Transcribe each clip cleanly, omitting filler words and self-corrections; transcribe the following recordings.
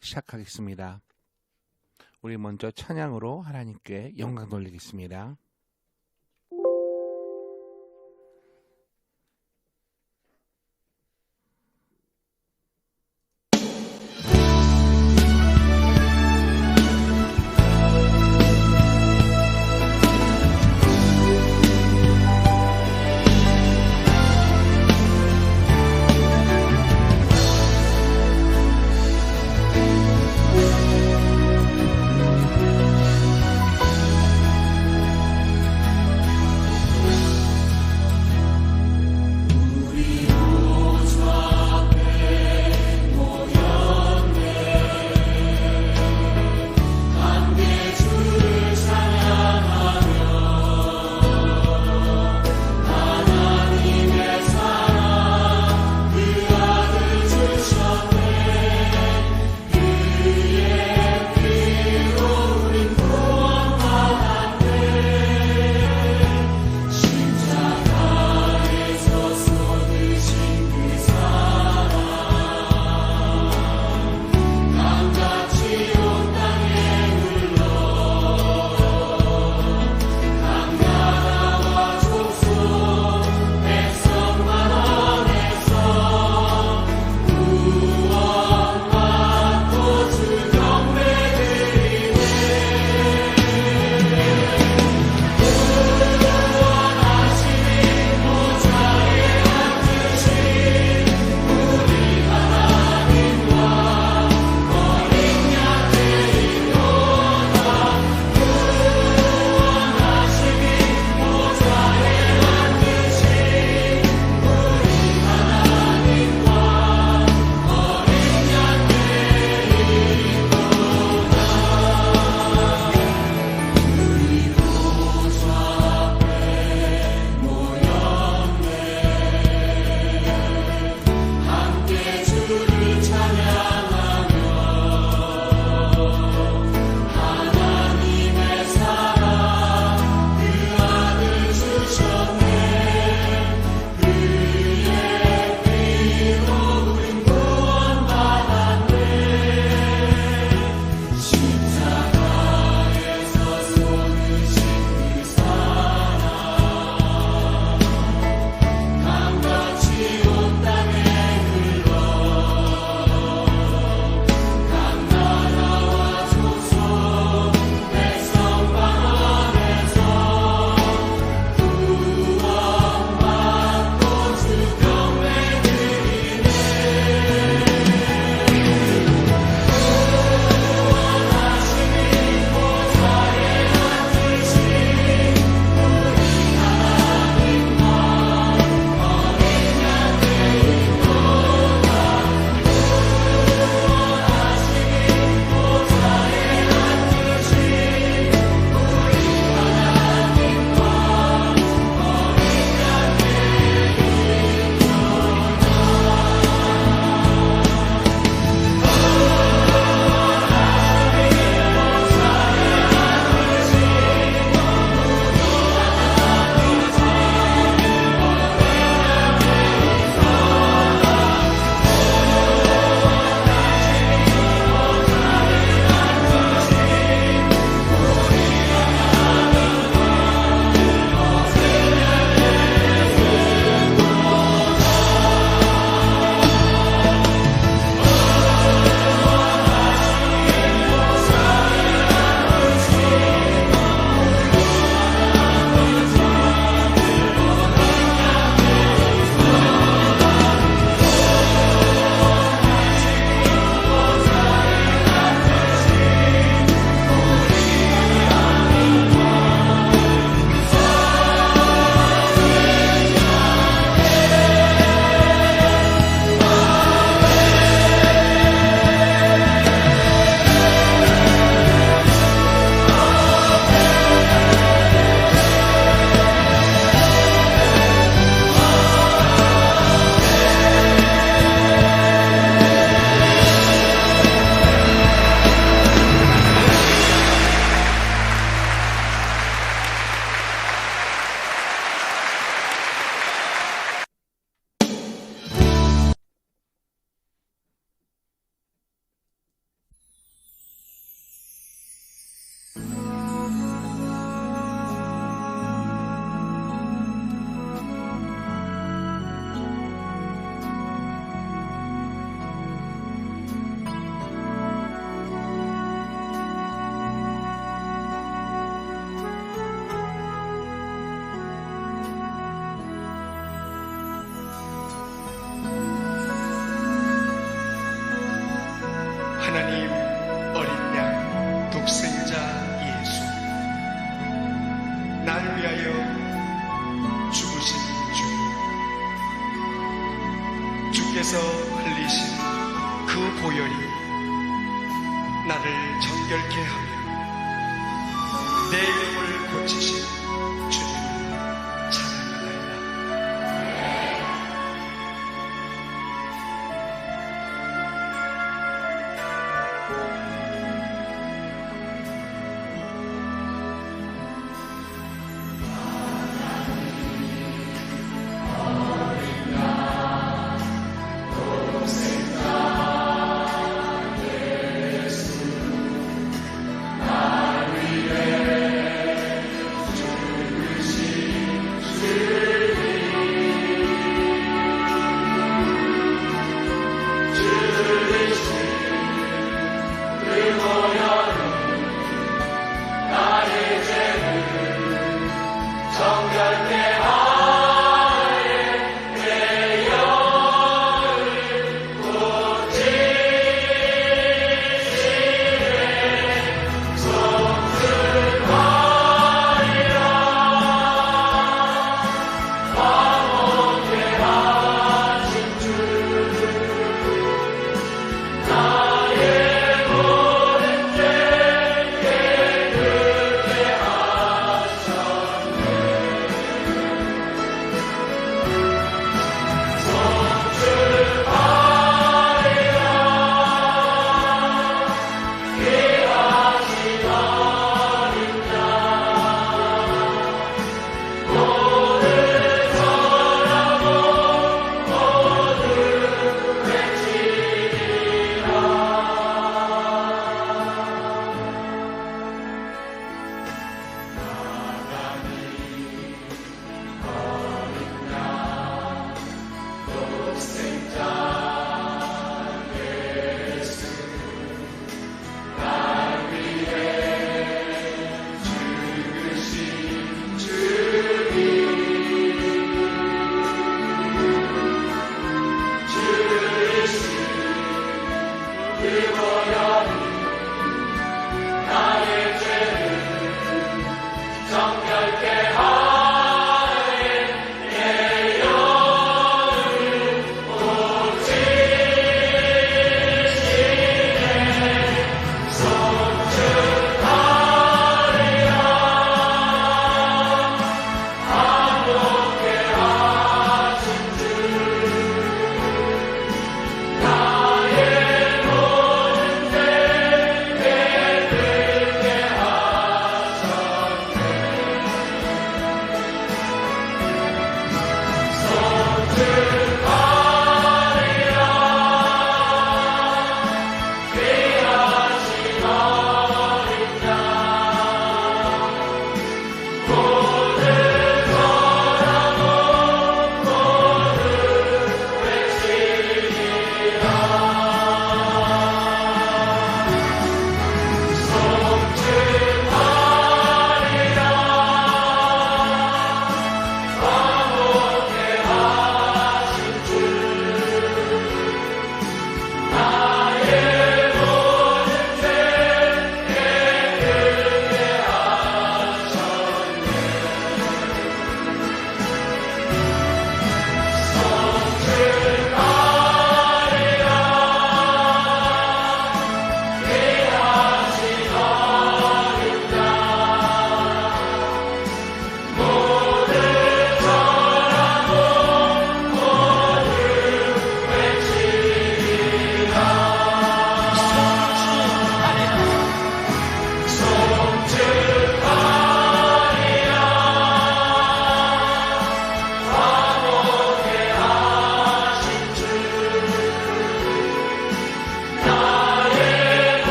시작하겠습니다. 우리 먼저 찬양으로 하나님께 영광 돌리겠습니다. 하나님 어린 양 독생자 예수, 나를 위하여 죽으신 주, 주께서 흘리신 그 보혈이 나를 정결케 하며 내 영을 고치신 주님을 찬양하나이다.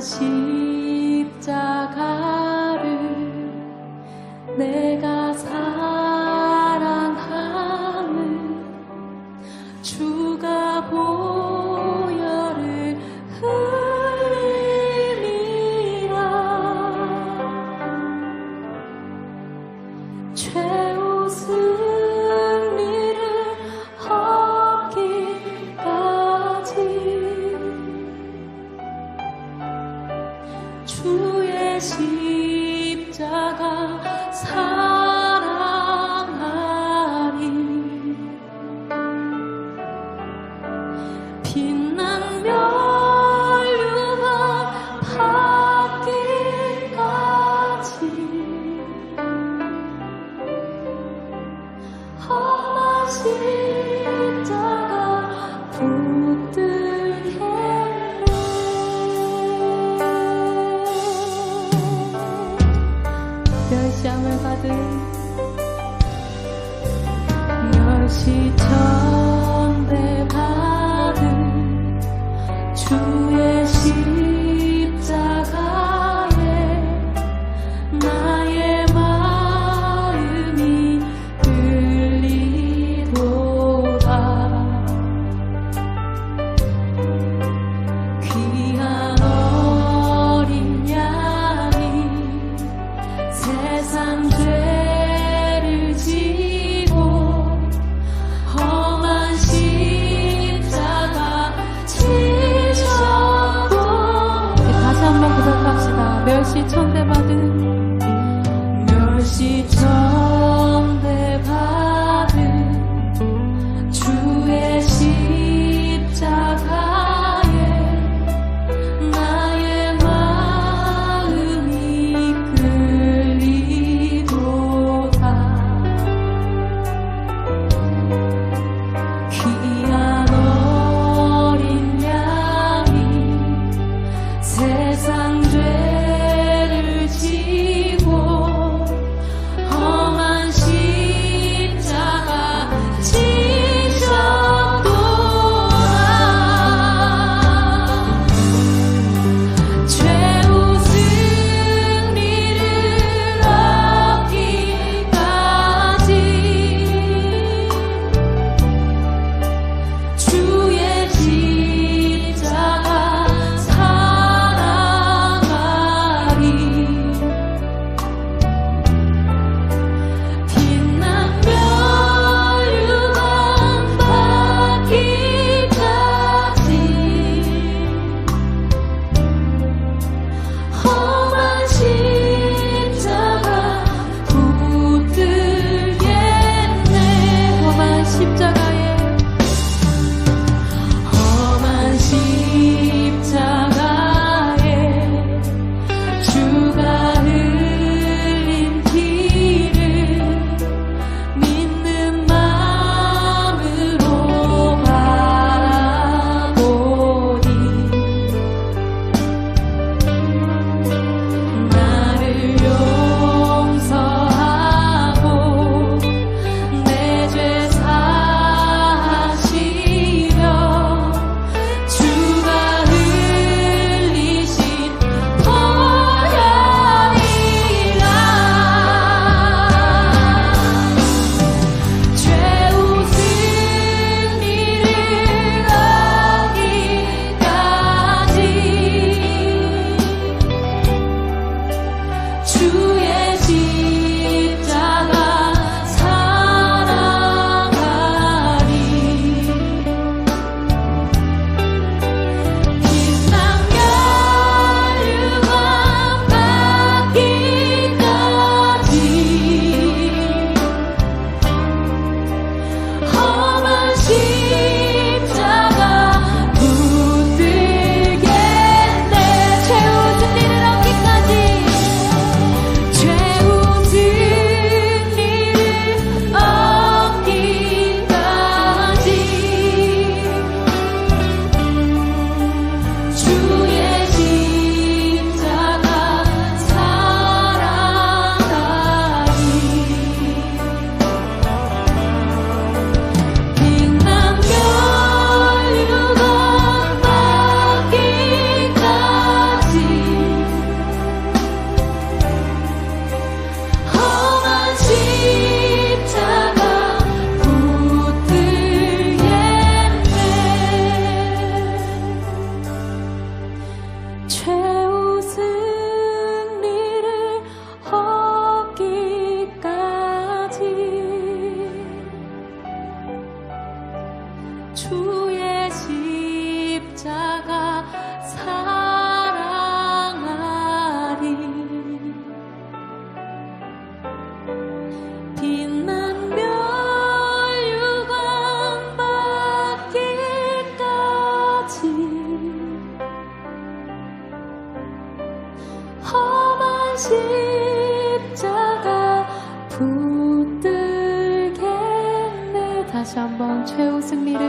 십자가를 내가 사랑하는 주가 보혈을 흘림이라 최후 승리를 얻기까지 주의 십자가 사랑하리 빛난 멸류관 받기까지 험한 십자가 붙들게 멸시함을 받은 멸시천대 받은 주의 십자가에 나의 마음이 끌리도다 귀한 어린 양이 세상 죄를 지고 험한 십자가 지셔도 다시 한번 고백합시다. 멸시천대 받은 멸시천대 받은 주의 십자가에 나의 마음이 끌리도다 귀한 어린 양이 세상 죄를 지 십자가 붙들겠네. 다시 한번 최우승리를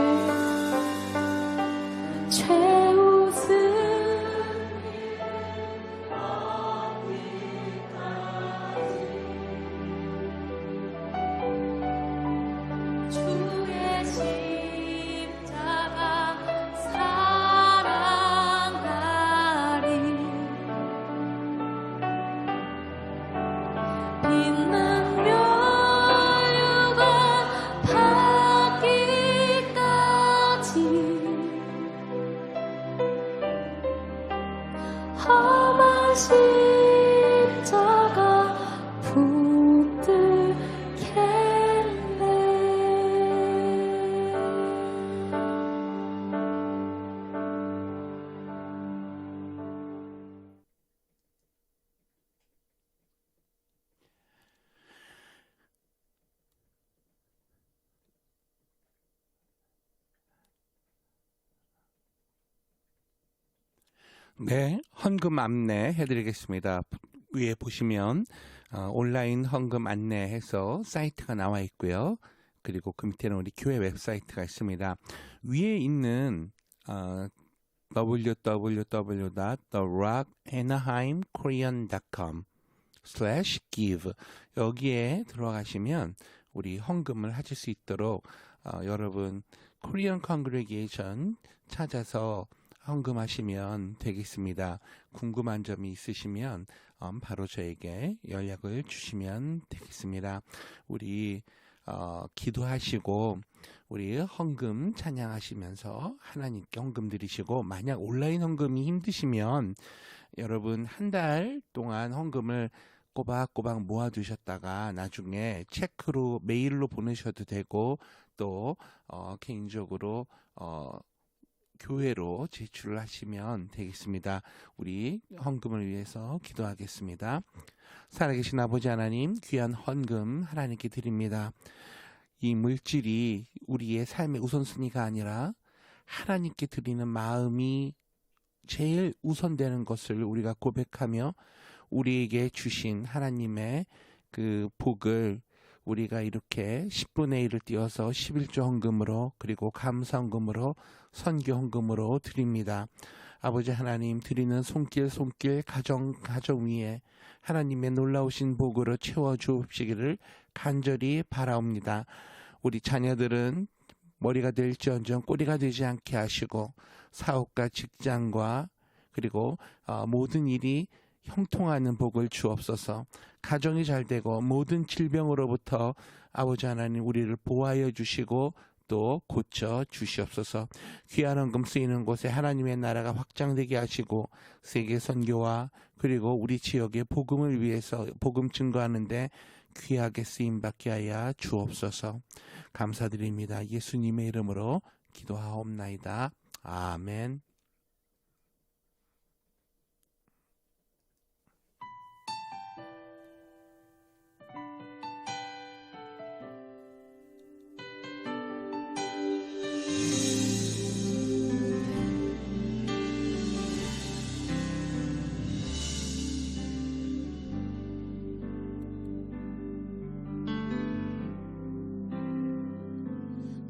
주의 십자가 사랑하리. 빛난 멸류관 받기까지 험한 십자가 붙들겠네. 네, 헌금 안내 해드리겠습니다. 위에 보시면 온라인 헌금 안내해서 사이트가 나와 있고요. 그리고 그 밑에는 우리 교회 웹사이트가 있습니다. 위에 있는 www.therockanaheimkorean.com/give 여기에 들어가시면 우리 헌금을 하실 수 있도록 여러분 코리안 컨그레게이션 찾아서 헌금하시면 되겠습니다. 궁금한 점이 있으시면 바로 저에게 연락을 주시면 되겠습니다. 우리 기도하시고 우리 헌금 찬양하시면서 하나님께 헌금 드리시고, 만약 온라인 헌금이 힘드시면 여러분 한 달 동안 헌금을 꼬박꼬박 모아두셨다가 나중에 체크로 메일로 보내셔도 되고, 또 개인적으로 교회로 제출을 하시면 되겠습니다. 우리 헌금을 위해서 기도하겠습니다. 살아계신 아버지 하나님, 귀한 헌금 하나님께 드립니다. 이 물질이 우리의 삶의 우선순위가 아니라 하나님께 드리는 마음이 제일 우선되는 것을 우리가 고백하며 우리에게 주신 하나님의 그 복을 우리가 이렇게 10분의 1을 띄워서 11조 헌금으로, 그리고 감사 헌금으로, 선교 헌금으로 드립니다. 아버지 하나님, 드리는 손길 가정 위에 하나님의 놀라우신 복으로 채워주옵시기를 간절히 바라옵니다. 우리 자녀들은 머리가 될지언정 꼬리가 되지 않게 하시고, 사업과 직장과 그리고 모든 일이 형통하는 복을 주옵소서. 가정이 잘 되고 모든 질병으로부터 아버지 하나님 우리를 보호하여 주시고 또 고쳐 주시옵소서. 귀한 헌금 쓰이는 곳에 하나님의 나라가 확장되게 하시고, 세계 선교와 그리고 우리 지역의 복음을 위해서 복음 증거하는데 귀하게 쓰임받게 하여 주옵소서. 감사드립니다. 예수님의 이름으로 기도하옵나이다. 아멘.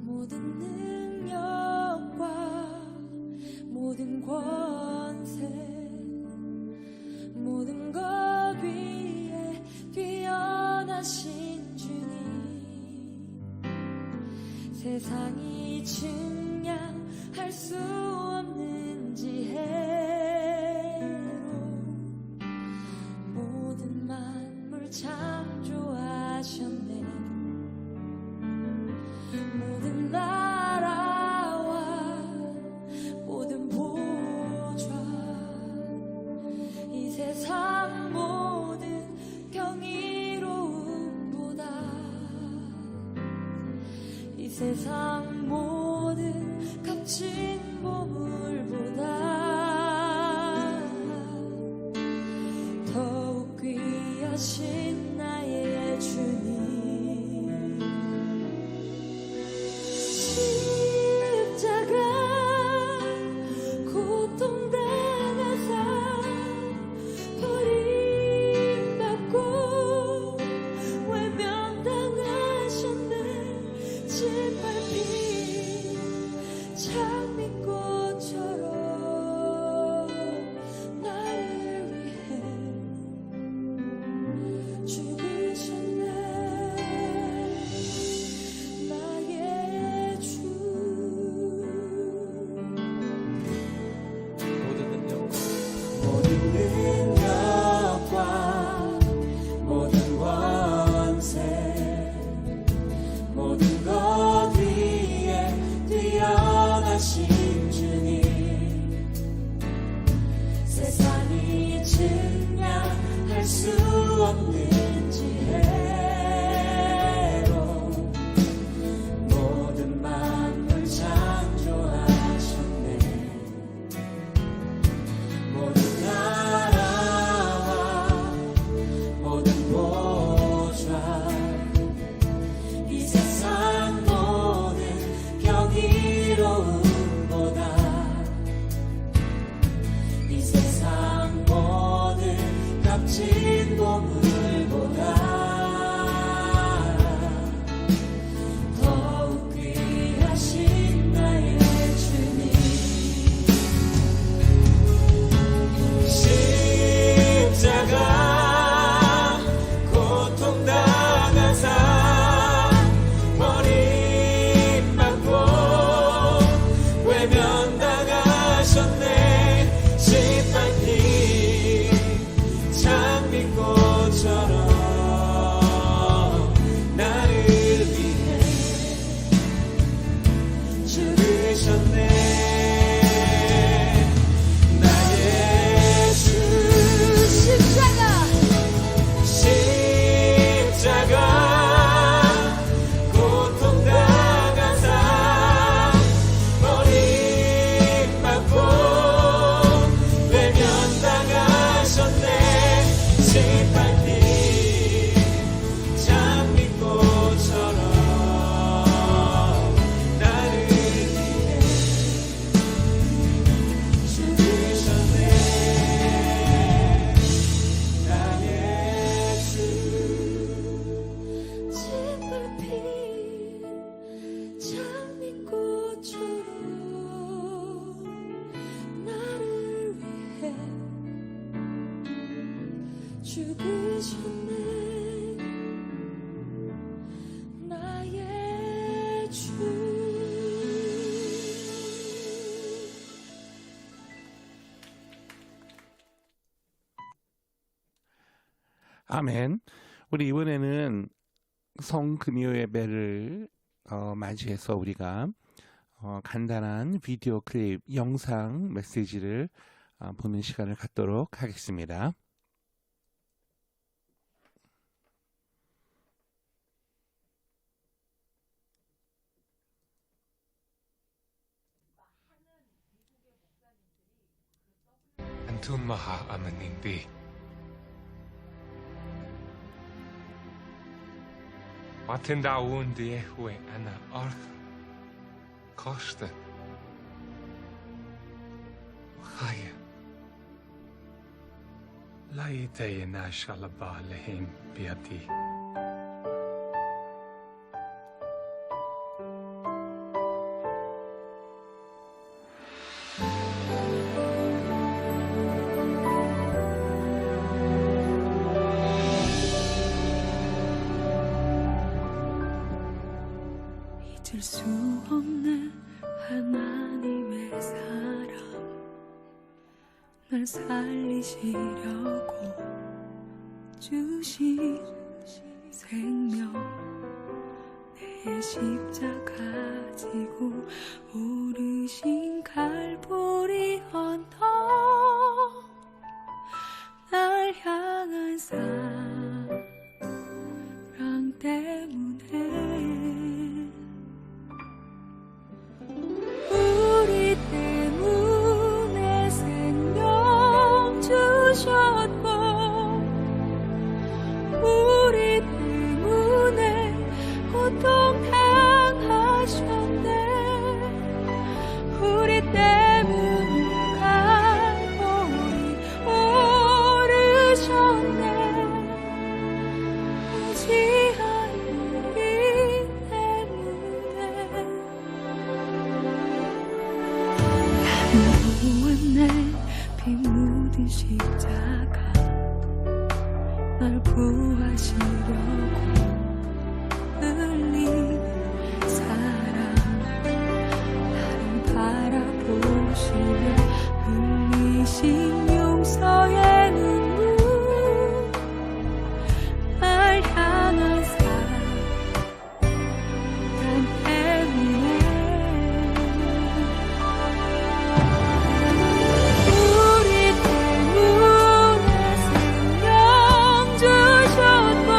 모든 능력과 모든 권세, 모든 것 위에 뛰어나신 주님, 세상이 증량할 수 없는 지혜로 모든 만물 창조하셨네. 모든 나라와 모든 보좌, 이 세상 모든 경이로움보다, 이 세상 모든 값진 보물보다 더욱 귀하신 나의 주님, 십자가 고통당하사 버림받으시고 죽으셨네 나의 주. 아멘. 우리 이번에는 성금요 예배를 맞이해서 우리가 간단한 비디오 클립 영상 메시지를 보는 시간을 갖도록 하겠습니다. أنتم مع آمنين به وتندعون ديهوي أنا أرثر كاشتا وخايا لا يتينا شلبا لهم بيدي 잊을 수 없는 하나님의 사랑 날 살리시려고 주신 생명 내 십자가 지고 오르신 갈보리 언덕 날 향한 사랑 때문에 우리 때문에 생명 주셨고 우리 때문에 고통 당하셨네 우리 때문에 갈보리 오르셨네 오직 우리 때문에 무한내 피 묻은 십자가 날 구하시려고 흘린 사랑 나를 바라보시며 흘리신 용서의 눈물 날 향한 사랑 때문에 우리 때문에 생명 주셨고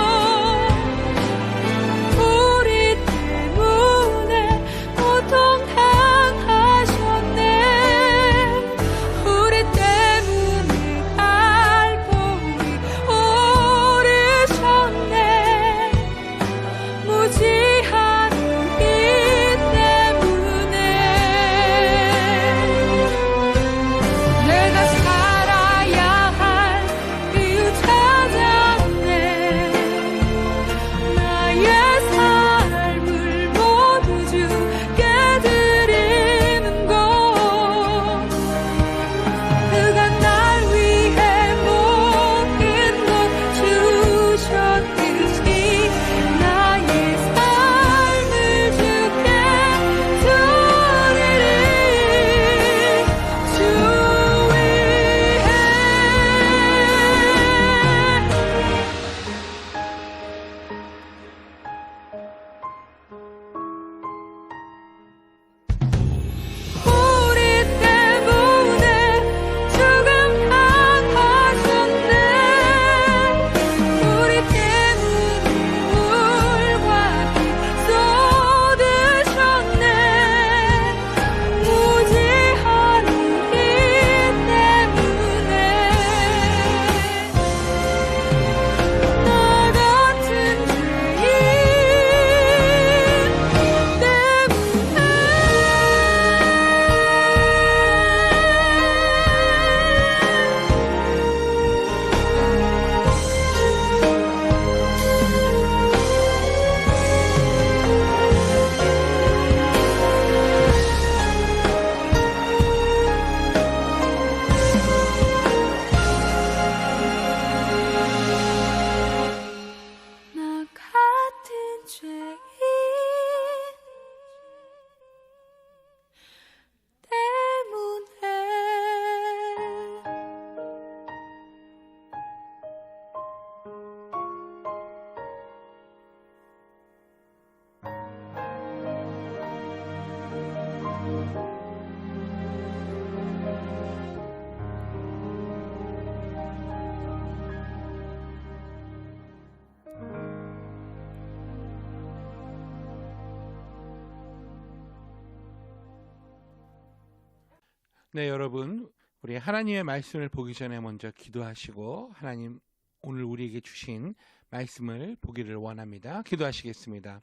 네, 여러분, 우리 하나님의 말씀을 보기 전에 먼저 기도하시고 하나님 오늘 우리에게 주신 말씀을 보기를 원합니다. 기도하시겠습니다.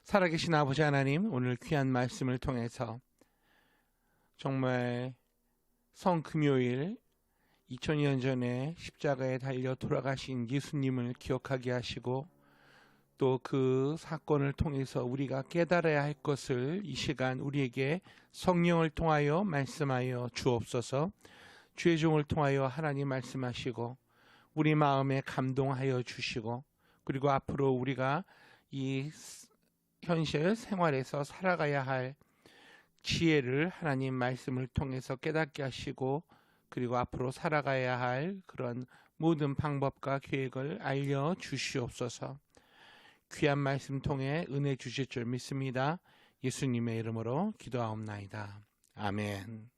살아계신 아버지 하나님, 오늘 귀한 말씀을 통해서 정말 성금요일 2000년 전에 십자가에 달려 돌아가신 예수님을 기억하게 하시고 또 그 사건을 통해서 우리가 깨달아야 할 것을 이 시간 우리에게 성령을 통하여 말씀하여 주옵소서. 주의 종을 통하여 하나님 말씀하시고 우리 마음에 감동하여 주시고 그리고 앞으로 우리가 이 현실 생활에서 살아가야 할 지혜를 하나님 말씀을 통해서 깨닫게 하시고 그리고 앞으로 살아가야 할 그런 모든 방법과 계획을 알려 주시옵소서. 귀한 말씀 통해 은혜 주실 줄 믿습니다. 예수님의 이름으로 기도하옵나이다. 아멘.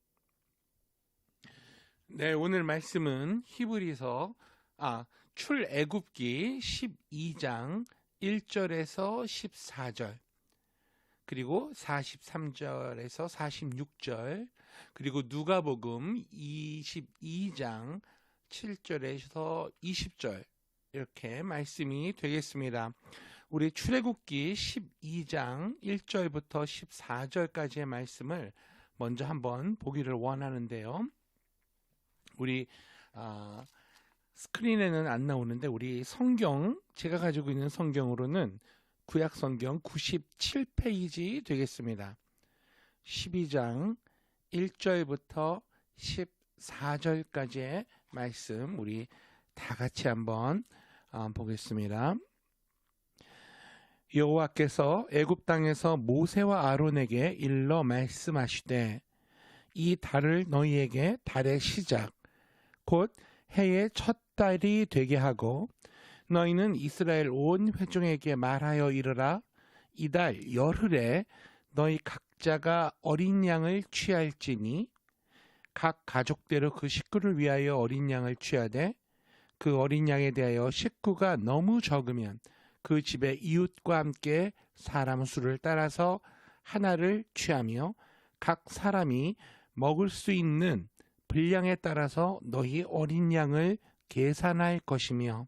네, 오늘 말씀은 히브리서 출애굽기 12장 1절에서 14절 그리고 43절에서 46절 그리고 누가복음 22장 7절에서 20절 이렇게 말씀이 되겠습니다. 우리 출애굽기 12장 1절부터 14절까지의 말씀을 먼저 한번 보기를 원하는데요. 우리 스크린에는 안 나오는데 우리 성경 제가 가지고 있는 성경으로는 구약 성경 97페이지 되겠습니다. 12장 1절부터 14절까지의 말씀 우리 다 같이 한번 보겠습니다. 여호와께서 애굽 땅에서 모세와 아론에게 일러 말씀하시되 이 달을 너희에게 달의 시작 곧 해의 첫 달이 되게 하고 너희는 이스라엘 온 회중에게 말하여 이르라 이 달 열흘에 너희 각자가 어린 양을 취할지니 각 가족대로 그 식구를 위하여 어린 양을 취하되 그 어린 양에 대하여 식구가 너무 적으면 그 집의 이웃과 함께 사람 수를 따라서 하나를 취하며 각 사람이 먹을 수 있는 분량에 따라서 너희 어린 양을 계산할 것이며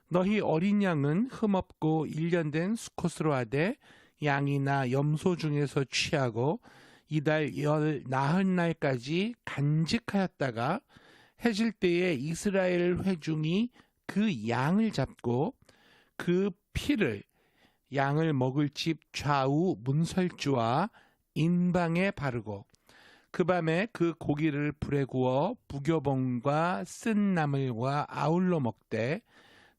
너희 어린 양은 흠없고 일련된 수컷으로 하되 양이나 염소 중에서 취하고 이달 열 나흘날까지 간직하였다가 해질 때에 이스라엘 회중이 그 양을 잡고 그 피를 양을 먹을 집 좌우 문설주와 인방에 바르고 그 밤에 그 고기를 불에 구워 부교봉과 쓴 나물과 아울러 먹되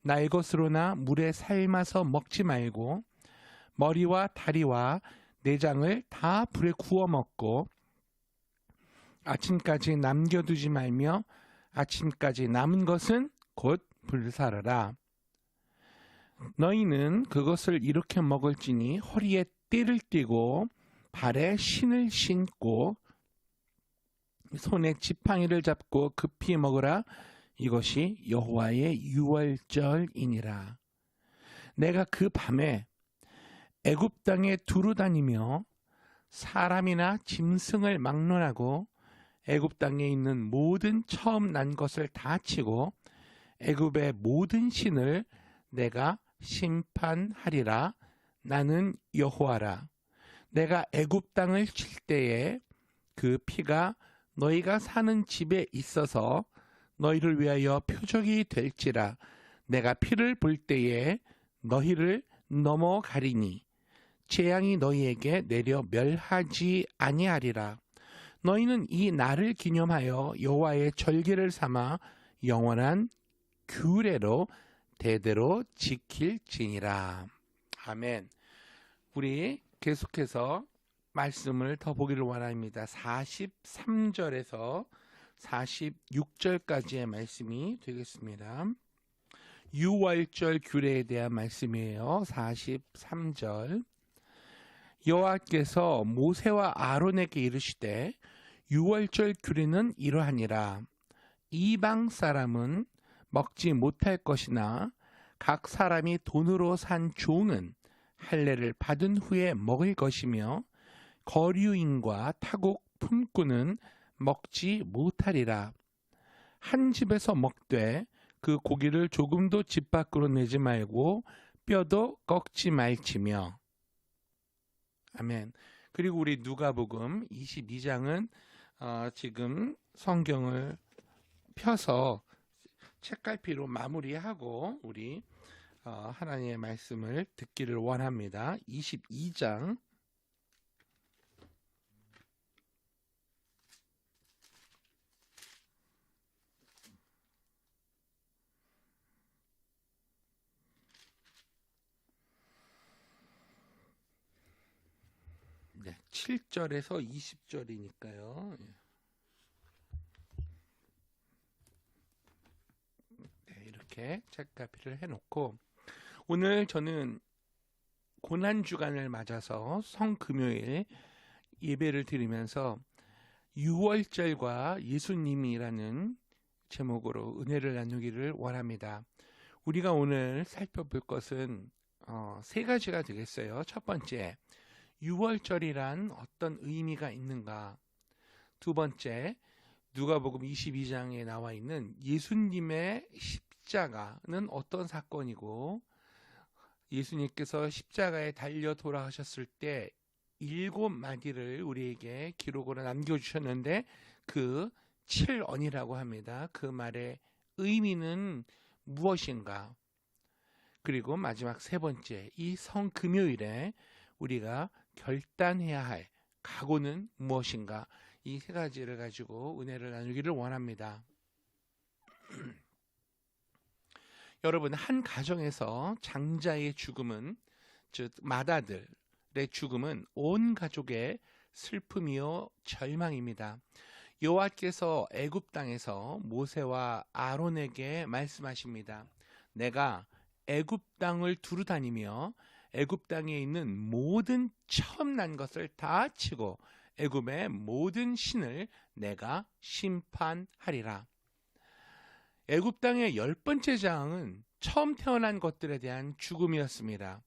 날 것으로나 물에 삶아서 먹지 말고 머리와 다리와 내장을 다 불에 구워 먹고 아침까지 남겨두지 말며 아침까지 남은 것은 곧 불사르라. 너희는 그것을 이렇게 먹을지니 허리에 띠를 띠고 발에 신을 신고 손에 지팡이를 잡고 급히 먹으라. 이것이 여호와의 유월절이니라. 내가 그 밤에 애굽 땅에 두루 다니며 사람이나 짐승을 막론하고 애굽 땅에 있는 모든 처음 난 것을 다 치고 애굽의 모든 신을 내가 심판하리라. 나는 여호와라. 내가 애굽 땅을 칠 때에 그 피가 너희가 사는 집에 있어서 너희를 위하여 표적이 될지라. 내가 피를 볼 때에 너희를 넘어가리니 재앙이 너희에게 내려 멸하지 아니하리라. 너희는 이 날을 기념하여 여호와의 절기를 삼아 영원한 규례로 대대로 지킬지니라. 아멘. 우리 계속해서 말씀을 더 보기를 원합니다. 43절에서 46절까지의 말씀이 되겠습니다. 유월절 규례에 대한 말씀이에요. 43절. 여호와께서 모세와 아론에게 이르시되 유월절 규례는 이러하니라. 이방 사람은 먹지 못할 것이나 각 사람이 돈으로 산 종은 할례를 받은 후에 먹을 것이며 거류인과 타국 품꾼은 먹지 못하리라. 한 집에서 먹되 그 고기를 조금도 집 밖으로 내지 말고 뼈도 꺾지 말지며. 아멘. 그리고 우리 누가복음 22장은 지금 성경을 펴서 책갈피로 마무리하고 우리 하나님의 말씀을 듣기를 원합니다. 22장 네, 7절에서 20절이니까요. 네, 이렇게 책갈피를 해놓고 오늘 저는 고난주간을 맞아서 성금요일 예배를 드리면서 6월절과 예수님이라는 제목으로 은혜를 나누기를 원합니다. 우리가 오늘 살펴볼 것은 세 가지가 되겠어요. 첫 번째, 6월절이란 어떤 의미가 있는가? 두 번째, 누가복음 22장에 나와 있는 예수님의 십자가는 어떤 사건이고, 예수님께서 십자가에 달려 돌아가셨을 때 7마디를 우리에게 기록으로 남겨주셨는데 그 7언이라고 합니다. 그 말의 의미는 무엇인가? 그리고 마지막 세 번째, 이 성금요일에 우리가 결단해야 할 각오는 무엇인가? 이 세 가지를 가지고 은혜를 나누기를 원합니다. 여러분, 한 가정에서 장자의 죽음은, 즉 맏아들의 죽음은 온 가족의 슬픔이요 절망입니다. 여호와께서 애굽 땅에서 모세와 아론에게 말씀하십니다. 내가 애굽 땅을 두루 다니며 애굽 땅에 있는 모든 처음 난 것을 다 치고 애굽의 모든 신을 내가 심판하리라. 애굽 땅의 10번째 재앙은 처음 태어난 것들에 대한 죽음이었습니다.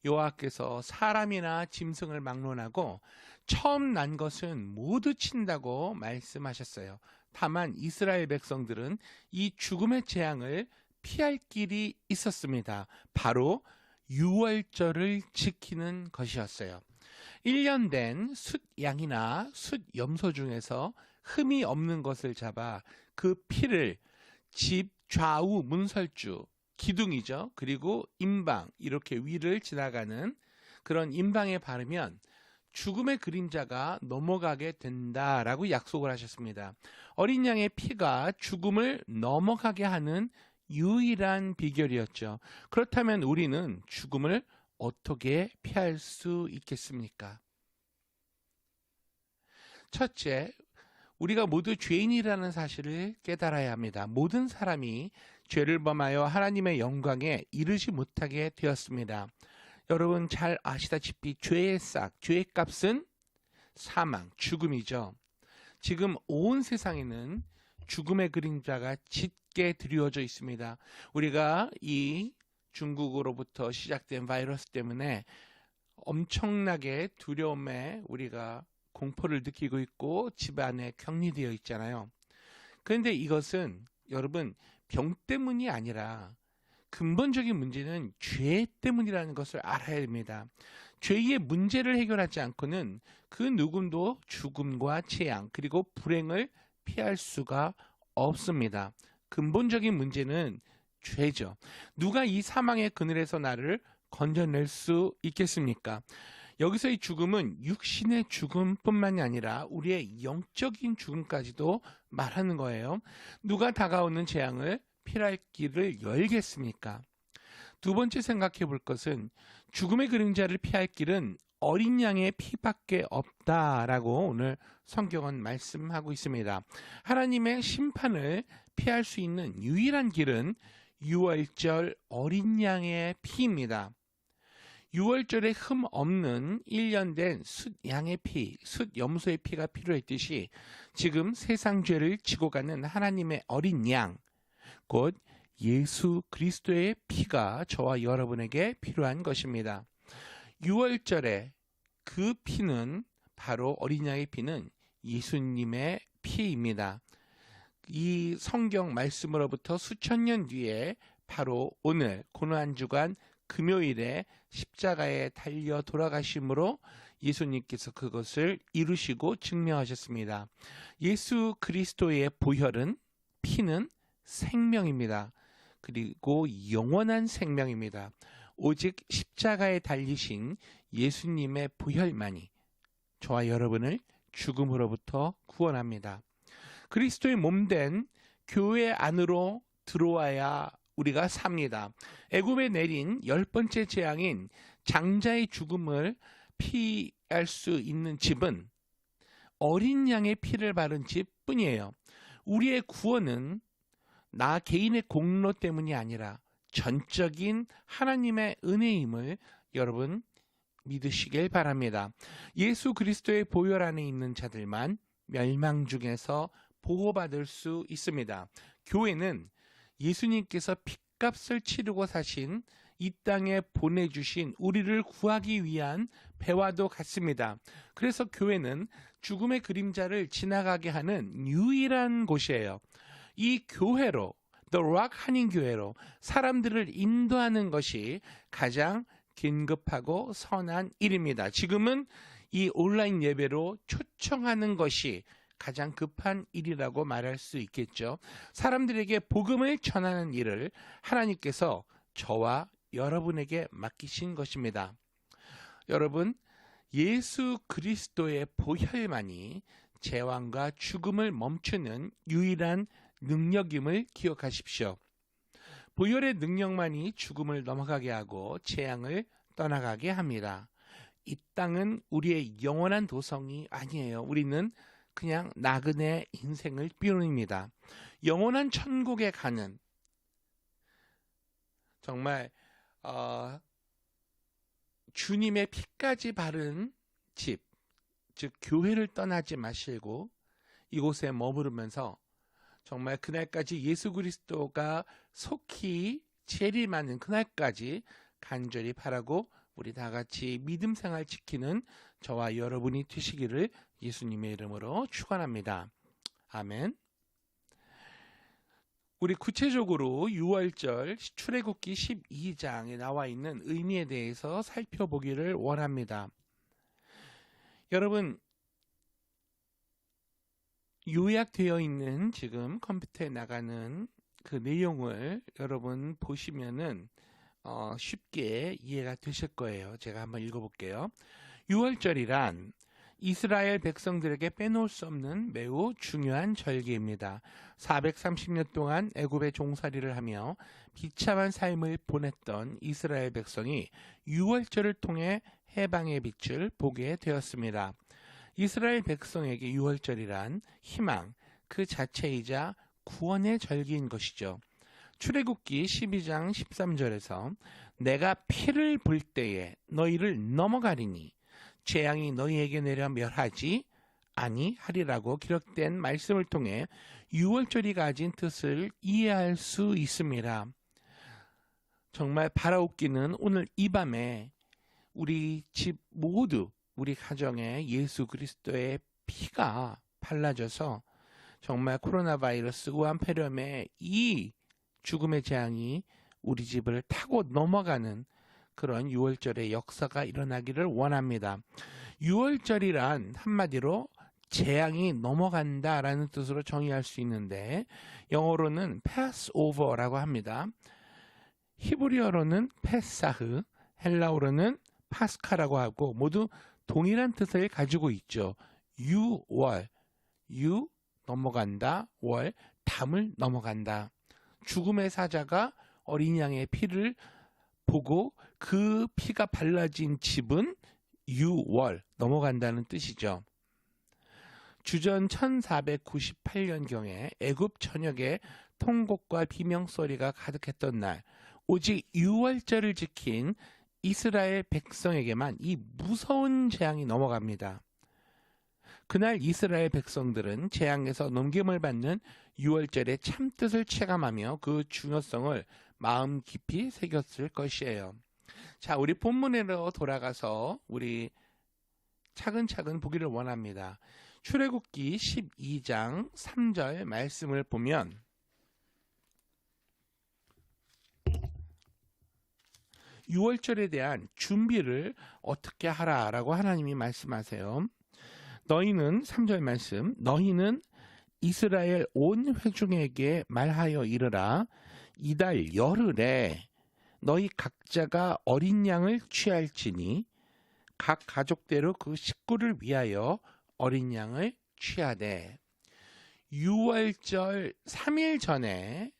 여호와께서 사람이나 짐승을 막론하고 처음 난 것은 모두 친다고 말씀하셨어요. 다만 이스라엘 백성들은 이 죽음의 재앙을 피할 길이 있었습니다. 바로 6월절을 지키는 것이었어요. 1년 된 숫양이나 숫염소 중에서 흠이 없는 것을 잡아 그 피를 집 좌우 문설주, 기둥이죠. 그리고 임방, 이렇게 위를 지나가는 그런 임방에 바르면 죽음의 그림자가 넘어가게 된다라고 약속을 하셨습니다. 어린 양의 피가 죽음을 넘어가게 하는 유일한 비결이었죠. 그렇다면 우리는 죽음을 어떻게 피할 수 있겠습니까? 첫째, 우리가 모두 죄인이라는 사실을 깨달아야 합니다. 모든 사람이 죄를 범하여 하나님의 영광에 이르지 못하게 되었습니다. 여러분 잘 아시다시피 죄의 싹, 죄의 값은 사망, 죽음이죠. 지금 온 세상에는 죽음의 그림자가 짙게 드리워져 있습니다. 우리가 이 중국으로부터 시작된 바이러스 때문에 엄청나게 두려움에 우리가 공포를 느끼고 있고 집안에 격리되어 있잖아요. 그런데 이것은 여러분 병 때문이 아니라 근본적인 문제는 죄 때문이라는 것을 알아야 됩니다. 죄의 문제를 해결하지 않고는 그 누구도 죽음과 재앙 그리고 불행을 피할 수가 없습니다. 근본적인 문제는 죄죠. 누가 이 사망의 그늘에서 나를 건져낼 수 있겠습니까? 여기서의 죽음은 육신의 죽음뿐만이 아니라 우리의 영적인 죽음까지도 말하는 거예요. 누가 다가오는 재앙을 피할 길을 열겠습니까? 두 번째 생각해 볼 것은 죽음의 그림자를 피할 길은 어린 양의 피밖에 없다라고 오늘 성경은 말씀하고 있습니다. 하나님의 심판을 피할 수 있는 유일한 길은 6월절 어린 양의 피입니다. 6월절에 흠 없는 1년 된 숫양의 피, 숫염소의 피가 필요했듯이 지금 세상 죄를 지고 가는 하나님의 어린 양, 곧 예수 그리스도의 피가 저와 여러분에게 필요한 것입니다. 6월절에 그 피는 바로 어린 양의 피는 예수님의 피입니다. 이 성경 말씀으로부터 수천 년 뒤에 바로 오늘 고난주간 금요일에 십자가에 달려 돌아가심으로 예수님께서 그것을 이루시고 증명하셨습니다. 예수 그리스도의 보혈은 피는 생명입니다. 그리고 영원한 생명입니다. 오직 십자가에 달리신 예수님의 보혈만이 저와 여러분을 죽음으로부터 구원합니다. 그리스도의 몸된 교회 안으로 들어와야 우리가 삽니다. 애굽에 내린 10번째 재앙인 장자의 죽음을 피할 수 있는 집은 어린 양의 피를 바른 집뿐이에요. 우리의 구원은 나 개인의 공로 때문이 아니라 전적인 하나님의 은혜임을 여러분 믿으시길 바랍니다. 예수 그리스도의 보혈 안에 있는 자들만 멸망 중에서 보호받을 수 있습니다. 교회는 예수님께서 핏값을 치르고 사신 이 땅에 보내주신 우리를 구하기 위한 배와도 같습니다. 그래서 교회는 죽음의 그림자를 지나가게 하는 유일한 곳이에요. 이 교회로, The Rock 한인교회로 사람들을 인도하는 것이 가장 긴급하고 선한 일입니다. 지금은 이 온라인 예배로 초청하는 것이 가장 급한 일이라고 말할 수 있겠죠. 사람들에게 복음을 전하는 일을 하나님께서 저와 여러분에게 맡기신 것입니다. 여러분, 예수 그리스도의 보혈만이 재앙과 죽음을 멈추는 유일한 능력임을 기억하십시오. 보혈의 능력만이 죽음을 넘어가게 하고 재앙을 떠나가게 합니다. 이 땅은 우리의 영원한 도성이 아니에요. 우리는 그냥 나그네 인생을 삐놉니다. 영원한 천국에 가는 정말 주님의 피까지 바른 집, 즉 교회를 떠나지 마시고 이곳에 머무르면서 정말 그날까지 예수 그리스도가 속히 재림하는 그날까지 간절히 바라고 우리 다 같이 믿음 생활 지키는 저와 여러분이 되시기를 예수님의 이름으로 축원합니다. 아멘. 우리 구체적으로 6월절 출애굽기 12장에 나와 있는 의미에 대해서 살펴보기를 원합니다. 여러분, 요약되어 있는 지금 컴퓨터에 나가는 그 내용을 여러분 보시면은 쉽게 이해가 되실 거예요. 제가 한번 읽어볼게요. 6월절이란 이스라엘 백성들에게 빼놓을 수 없는 매우 중요한 절기입니다. 430년 동안 애굽의 종살이를 하며 비참한 삶을 보냈던 이스라엘 백성이 6월절을 통해 해방의 빛을 보게 되었습니다. 이스라엘 백성에게 6월절이란 희망 그 자체이자 구원의 절기인 것이죠. 출애굽기 12장 13절에서 내가 피를 볼 때에 너희를 넘어가리니 재앙이 너희에게 내려 멸하지 아니하리라고 기록된 말씀을 통해 6월절이 가진 뜻을 이해할 수 있습니다. 정말 바라옵기는 오늘 이 밤에 우리 집 모두 우리 가정에 예수 그리스도의 피가 발라져서 정말 코로나 바이러스 우한폐렴의 이 죽음의 재앙이 우리 집을 타고 넘어가는 그런 6월절의 역사가 일어나기를 원합니다. 6월절이란 한마디로 재앙이 넘어간다라는 뜻으로 정의할 수 있는데 영어로는 Passover라고 합니다. 히브리어로는 페사흐, 헬라어로는 파스카라고 하고 모두 동일한 뜻을 가지고 있죠. 6월, 유 넘어간다, 월 담을 넘어간다. 죽음의 사자가 어린 양의 피를 보고 그 피가 발라진 집은 6월 넘어간다는 뜻이죠. 주전 1498년경에 애굽 전역에 통곡과 비명소리가 가득했던 날, 오직 6월절을 지킨 이스라엘 백성에게만 이 무서운 재앙이 넘어갑니다. 그날 이스라엘 백성들은 재앙에서 넘김을 받는 6월절의 참뜻을 체감하며 그 중요성을 마음 깊이 새겼을 것이에요. 자, 우리 본문으로 돌아가서 우리 차근차근 보기를 원합니다. 출애굽기 12장 3절 말씀을 보면 유월절에 대한 준비를 어떻게 하라라고 하나님이 말씀하세요. 너희는 3절 말씀, 너희는 이스라엘 온 회중에게 말하여 이르라. 이달 열흘에 너희 각자가 어린 양을 취할지니 각 가족대로 그 식구를 위하여 어린 양을 취하되, 유월절 3일 전에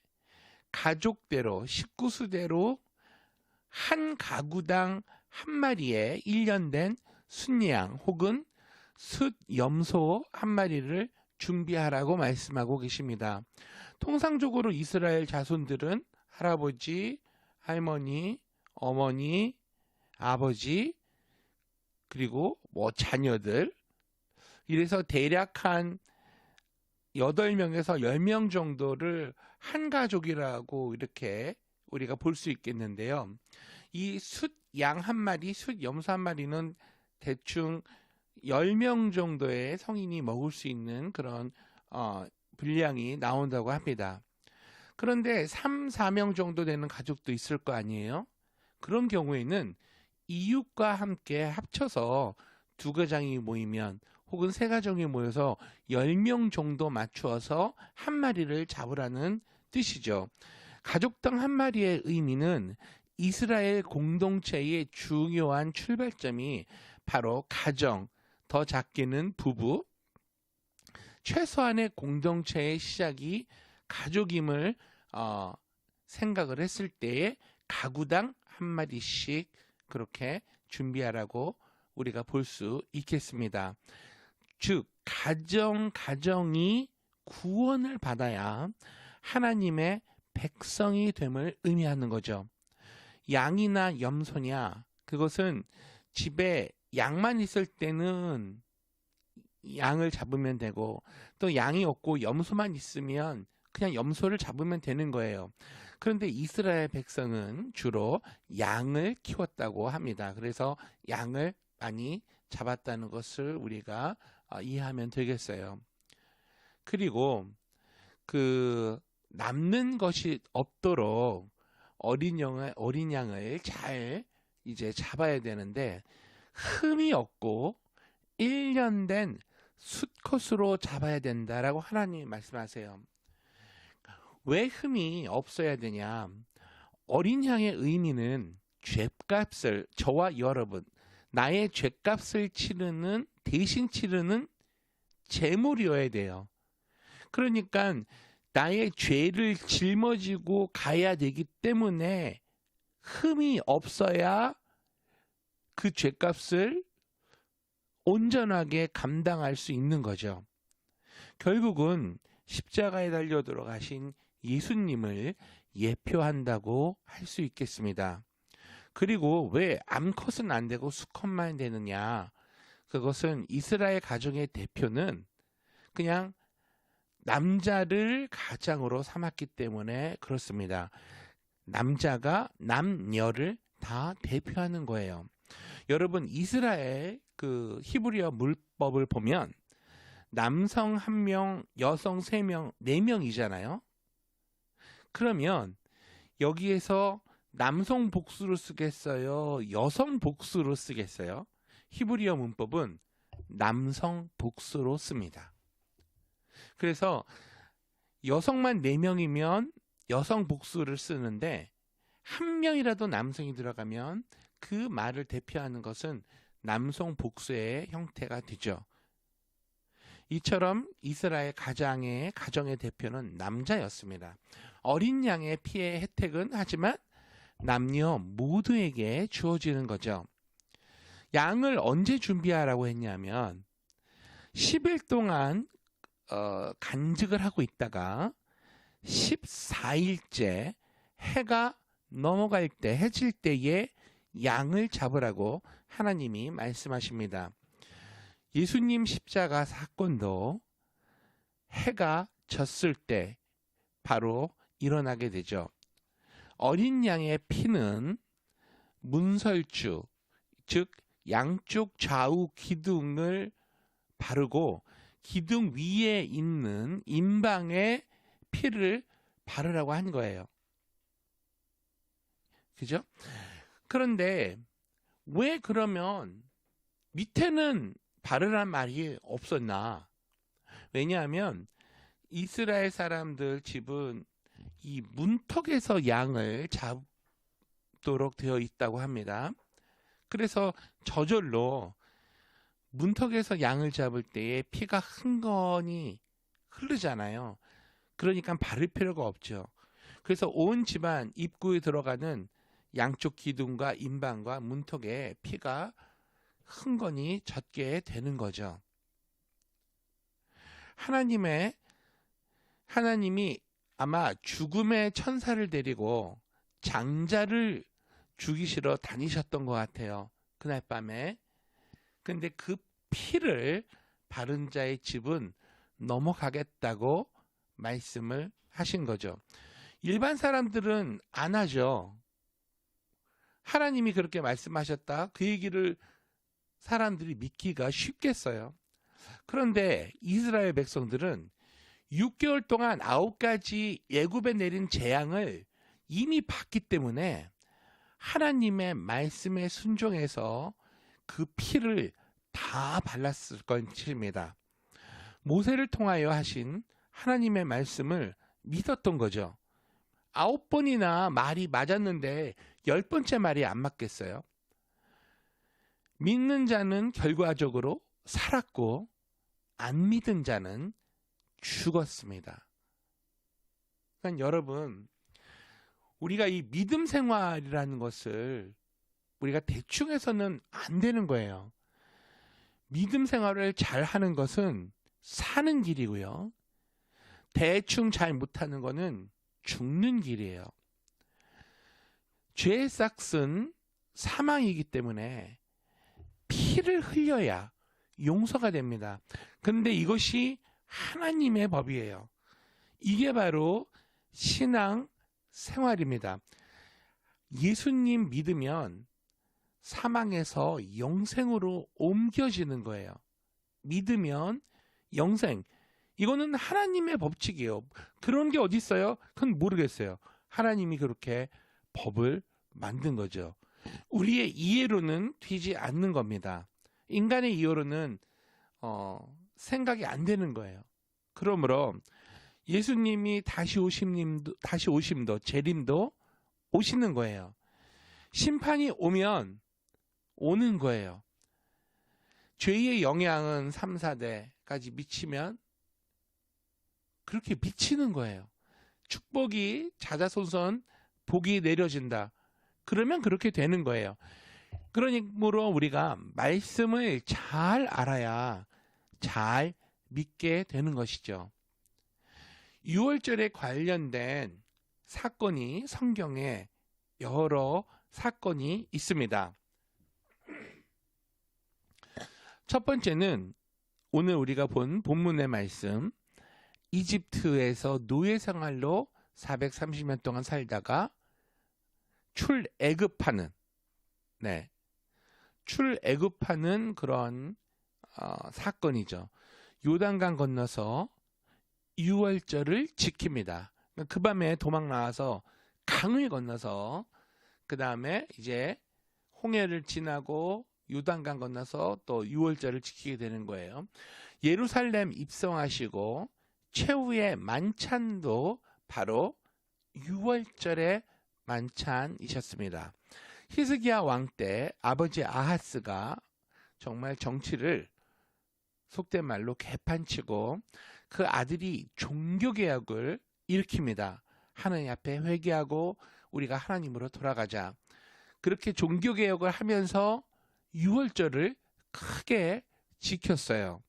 가족대로 식구수대로 한 가구당 한 마리의 1년 된 순양 혹은 숫염소 한 마리를 준비하라고 말씀하고 계십니다. 통상적으로 이스라엘 자손들은 할아버지, 할머니, 어머니, 아버지, 그리고 자녀들, 이래서 대략 한 8명에서 10명 정도를 한 가족이라고 이렇게 우리가 볼 수 있겠는데요. 이 숫양 한 마리, 숫염소 한 마리는 대충 10명 정도의 성인이 먹을 수 있는 그런 분량이 나온다고 합니다. 그런데 3, 4명 정도 되는 가족도 있을 거 아니에요? 그런 경우에는 이웃과 함께 합쳐서 2가정이 모이면 혹은 3가정이 모여서 10명 정도 맞추어서 한 마리를 잡으라는 뜻이죠. 가족당 한 마리의 의미는 이스라엘 공동체의 중요한 출발점이 바로 가정, 더 작게는 부부, 최소한의 공동체의 시작이 가족임을 생각을 했을 때에 가구당 한 마리씩 그렇게 준비하라고 우리가 볼 수 있겠습니다. 즉 가정이 구원을 받아야 하나님의 백성이 됨을 의미하는 거죠. 양이나 염소냐, 그것은 집에 양만 있을 때는 양을 잡으면 되고, 또 양이 없고 염소만 있으면 그냥 염소를 잡으면 되는 거예요. 그런데 이스라엘 백성은 주로 양을 키웠다고 합니다. 그래서 양을 많이 잡았다는 것을 우리가 이해하면 되겠어요. 그리고 남는 것이 없도록 어린 양을 잘 이제 잡아야 되는데, 흠이 없고 1년 된 수컷으로 잡아야 된다라고 하나님이 말씀하세요. 왜 흠이 없어야 되냐? 어린 양의 의미는 죗값을, 저와 여러분, 나의 죗값을 대신 치르는 제물이어야 돼요. 그러니까 나의 죄를 짊어지고 가야 되기 때문에 흠이 없어야 그 죗값을 온전하게 감당할 수 있는 거죠. 결국은 십자가에 달려 들어가신 예수님을 예표한다고 할 수 있겠습니다. 그리고 왜 암컷은 안 되고 수컷만 되느냐? 그것은 이스라엘 가정의 대표는 그냥 남자를 가장으로 삼았기 때문에 그렇습니다. 남자가 남녀를 다 대표하는 거예요. 여러분, 이스라엘 히브리어 물법을 보면 남성 1명, 여성 3명, 4명이잖아요. 그러면 여기에서 남성 복수로 쓰겠어요? 여성 복수로 쓰겠어요? 히브리어 문법은 남성 복수로 씁니다. 그래서 여성만 4명이면 여성 복수를 쓰는데, 1명이라도 남성이 들어가면 그 말을 대표하는 것은 남성 복수의 형태가 되죠. 이처럼 이스라엘 가정의 대표는 남자였습니다. 어린 양의 피의 혜택은 하지만 남녀 모두에게 주어지는 거죠. 양을 언제 준비하라고 했냐면 10일 동안 간직을 하고 있다가 14일째 해가 넘어갈 때, 해질 때에 양을 잡으라고 하나님이 말씀하십니다. 예수님 십자가 사건도 해가 졌을 때 바로 일어나게 되죠. 어린 양의 피는 문설주, 즉 양쪽 좌우 기둥을 바르고 기둥 위에 있는 임방에 피를 바르라고 한 거예요. 그죠? 그런데 왜 그러면 밑에는 바르란 말이 없었나? 왜냐하면 이스라엘 사람들 집은 이 문턱에서 양을 잡도록 되어 있다고 합니다. 그래서 저절로 문턱에서 양을 잡을 때에 피가 흥건히 흐르잖아요. 그러니까 바를 필요가 없죠. 그래서 온 집안 입구에 들어가는 양쪽 기둥과 임방과 문턱에 피가 흥건히 젖게 되는 거죠. 하나님이 아마 죽음의 천사를 데리고 장자를 죽이시러 다니셨던 것 같아요. 그날 밤에. 근데 그 피를 바른 자의 집은 넘어가겠다고 말씀을 하신 거죠. 일반 사람들은 안 하죠. 하나님이 그렇게 말씀하셨다. 그 얘기를 사람들이 믿기가 쉽겠어요. 그런데 이스라엘 백성들은 6개월 동안 9가지 애굽에 내린 재앙을 이미 봤기 때문에 하나님의 말씀에 순종해서 그 피를 다 발랐을 것입니다. 모세를 통하여 하신 하나님의 말씀을 믿었던 거죠. 9번이나 말이 맞았는데 10번째 말이 안 맞겠어요? 믿는 자는 결과적으로 살았고 안 믿은 자는 죽었습니다. 그러니까 여러분, 우리가 이 믿음 생활이라는 것을 우리가 대충 해서는 안 되는 거예요. 믿음 생활을 잘 하는 것은 사는 길이고요. 대충 잘 못하는 것은 죽는 길이에요. 죄의 싹은 사망이기 때문에 피를 흘려야 용서가 됩니다. 그런데 이것이 하나님의 법이에요. 이게 바로 신앙 생활입니다. 예수님 믿으면 사망에서 영생으로 옮겨지는 거예요. 믿으면 영생. 이거는 하나님의 법칙이에요. 그런 게 어디 있어요? 그건 모르겠어요. 하나님이 그렇게 법을 만든 거죠. 우리의 이해로는 되지 않는 겁니다. 인간의 이해로는 생각이 안 되는 거예요. 그러므로 예수님이 다시 오심도 재림도 오시는 거예요. 심판이 오면 오는 거예요. 죄의 영향은 3, 4대까지 미치면 그렇게 미치는 거예요. 축복이 자자손손 복이 내려진다. 그러면 그렇게 되는 거예요. 그러므로 우리가 말씀을 잘 알아야 잘 믿게 되는 것이죠. 6월절에 관련된 사건이 성경에 여러 사건이 있습니다. 첫 번째는 오늘 우리가 본 본문의 말씀, 이집트에서 노예 생활로 430년 동안 살다가 출애굽하는 출애굽하는 그런 사건이죠. 요단강 건너서 유월절을 지킵니다. 그 밤에 도망 나와서 강을 건너서 그 다음에 이제 홍해를 지나고 요단강 건너서 또 유월절을 지키게 되는 거예요. 예루살렘 입성하시고 최후의 만찬도 바로 유월절의 만찬이셨습니다. 히스기야 왕 때 아버지 아하스가 정말 정치를 속된 말로 개판치고 그 아들이 종교개혁을 일으킵니다. 하나님 앞에 회개하고 우리가 하나님으로 돌아가자. 그렇게 종교개혁을 하면서 유월절을 크게 지켰어요.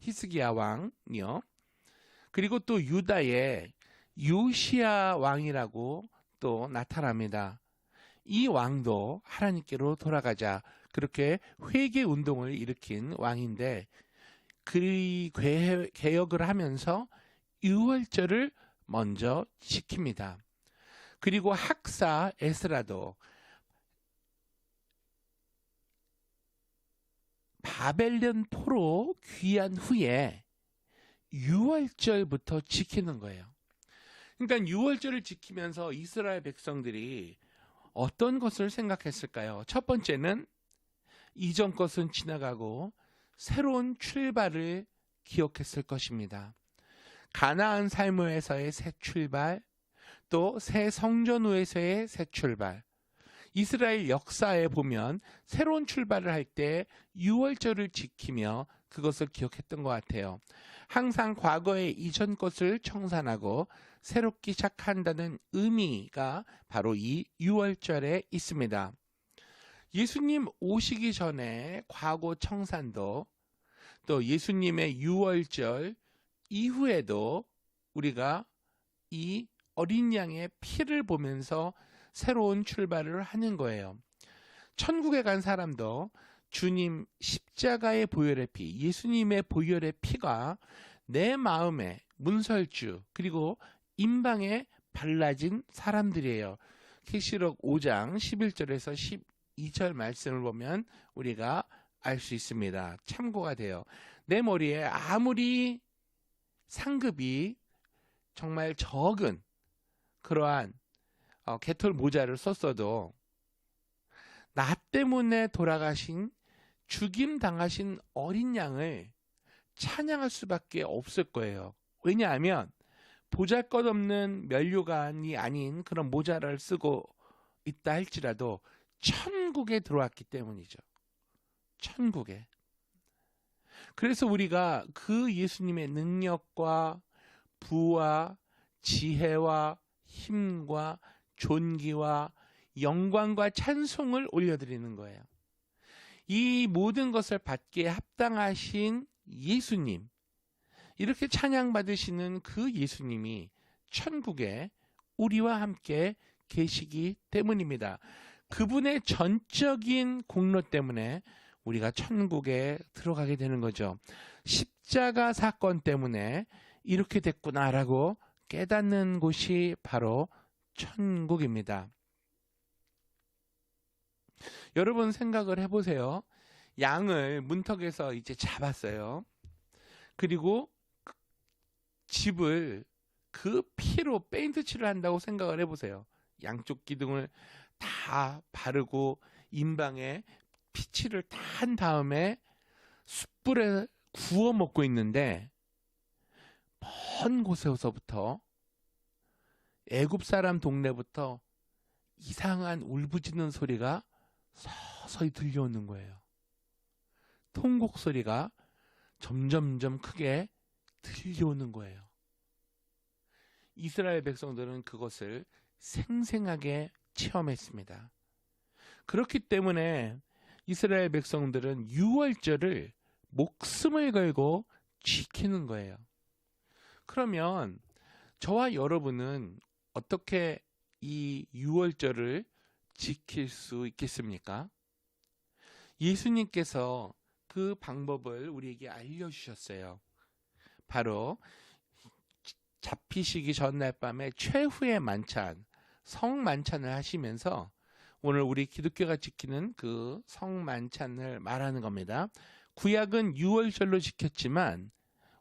히스기야 왕이요. 그리고 또 유다의 요시야 왕이라고 또 나타납니다. 이 왕도 하나님께로 돌아가자. 그렇게 회개 운동을 일으킨 왕인데 그 개혁을 하면서 유월절을 먼저 지킵니다. 그리고 학사 에스라도 바벨론 포로 귀한 후에 유월절부터 지키는 거예요. 그러니까 유월절을 지키면서 이스라엘 백성들이 어떤 것을 생각했을까요? 첫 번째는 이전 것은 지나가고 새로운 출발을 기억했을 것입니다. 가나안 삶에서의 새 출발, 또 새 성전 후에서의 새 출발. 이스라엘 역사에 보면 새로운 출발을 할 때 유월절을 지키며 그것을 기억했던 것 같아요. 항상 과거의 이전 것을 청산하고 새롭게 시작한다는 의미가 바로 이 유월절에 있습니다. 예수님 오시기 전에 과거 청산도, 또 예수님의 유월절 이후에도 우리가 이 어린 양의 피를 보면서 새로운 출발을 하는 거예요. 천국에 간 사람도 주님 십자가의 보혈의 피, 예수님의 보혈의 피가 내 마음에 문설주 그리고 임방에 발라진 사람들이에요. 계시록 5장 11절에서 12절 말씀을 보면 우리가 알 수 있습니다. 참고가 돼요. 내 머리에 아무리 상급이 정말 적은 그러한 개털 모자를 썼어도 나 때문에 돌아가신, 죽임 당하신 어린 양을 찬양할 수밖에 없을 거예요. 왜냐하면 보잘것없는 면류관이 아닌 그런 모자를 쓰고 있다 할지라도 천국에 들어왔기 때문이죠. 천국에. 그래서 우리가 그 예수님의 능력과 부와 지혜와 힘과 존귀와 영광과 찬송을 올려드리는 거예요. 이 모든 것을 받기에 합당하신 예수님, 이렇게 찬양받으시는 그 예수님이 천국에 우리와 함께 계시기 때문입니다. 그분의 전적인 공로 때문에 우리가 천국에 들어가게 되는 거죠. 십자가 사건 때문에 이렇게 됐구나라고 깨닫는 곳이 바로 천국입니다. 여러분 생각을 해보세요. 양을 문턱에서 이제 잡았어요. 그리고 집을 그 피로 페인트 칠을 한다고 생각을 해보세요. 양쪽 기둥을 다 바르고 임방에 피칠을 다 한 다음에 숯불에 구워 먹고 있는데 먼 곳에서부터 애굽 사람 동네부터 이상한 울부짖는 소리가 서서히 들려오는 거예요. 통곡 소리가 점점점 크게 들려오는 거예요. 이스라엘 백성들은 그것을 생생하게 체험했습니다. 그렇기 때문에 이스라엘 백성들은 유월절을 목숨을 걸고 지키는 거예요. 그러면 저와 여러분은 어떻게 이 유월절을 지킬 수 있겠습니까? 예수님께서 그 방법을 우리에게 알려주셨어요. 바로 잡히시기 전날 밤에 최후의 만찬, 성만찬을 하시면서 오늘 우리 기독교가 지키는 그 성만찬을 말하는 겁니다. 구약은 유월절로 지켰지만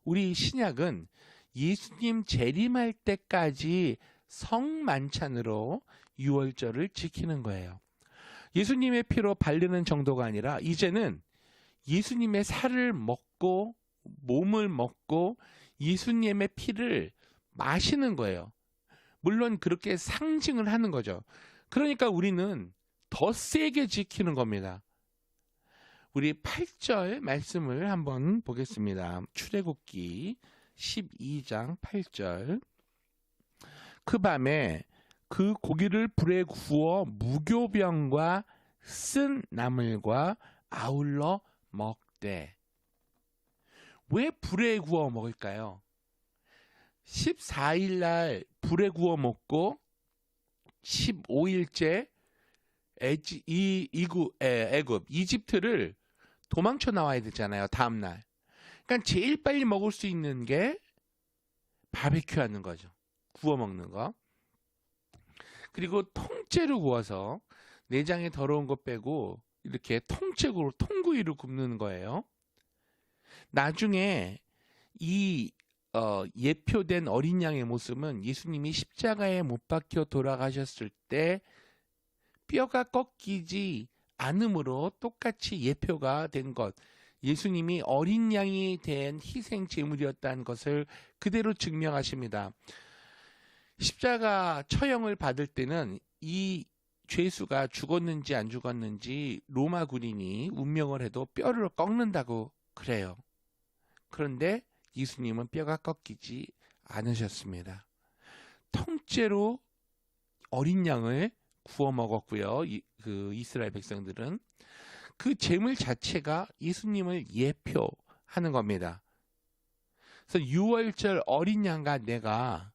우리 신약은 예수님 재림할 때까지 성만찬으로 유월절을 지키는 거예요. 예수님의 피로 바르는 정도가 아니라 이제는 예수님의 살을 먹고 몸을 먹고 예수님의 피를 마시는 거예요. 물론 그렇게 상징을 하는 거죠. 그러니까 우리는 더 세게 지키는 겁니다. 우리 8절 말씀을 한번 보겠습니다. 출애굽기 12장 8절. 그 밤에 그 고기를 불에 구워 무교병과 쓴 나물과 아울러 먹되. 왜 불에 구워 먹을까요? 14일 날 불에 구워 먹고 15일째 애굽, 이집트를 도망쳐 나와야 되잖아요. 다음날. 그러니까 제일 빨리 먹을 수 있는 게 바베큐 하는 거죠. 구워 먹는 거. 그리고 통째로 구워서 내장에 더러운 거 빼고 이렇게 통째로 통구이로 굽는 거예요. 나중에 이 예표된 어린 양의 모습은 예수님이 십자가에 못 박혀 돌아가셨을 때 뼈가 꺾이지 않으므로 똑같이 예표가 된 것, 예수님이 어린 양이 된 희생 제물이었다는 것을 그대로 증명하십니다. 십자가 처형을 받을 때는 이 죄수가 죽었는지 안 죽었는지 로마 군인이 운명을 해도 뼈를 꺾는다고 그래요. 그런데 예수님은 뼈가 꺾이지 않으셨습니다. 통째로 어린 양을 구워 먹었고요. 그 이스라엘 백성들은 그 제물 자체가 예수님을 예표하는 겁니다. 그래서 유월절 어린 양과 내가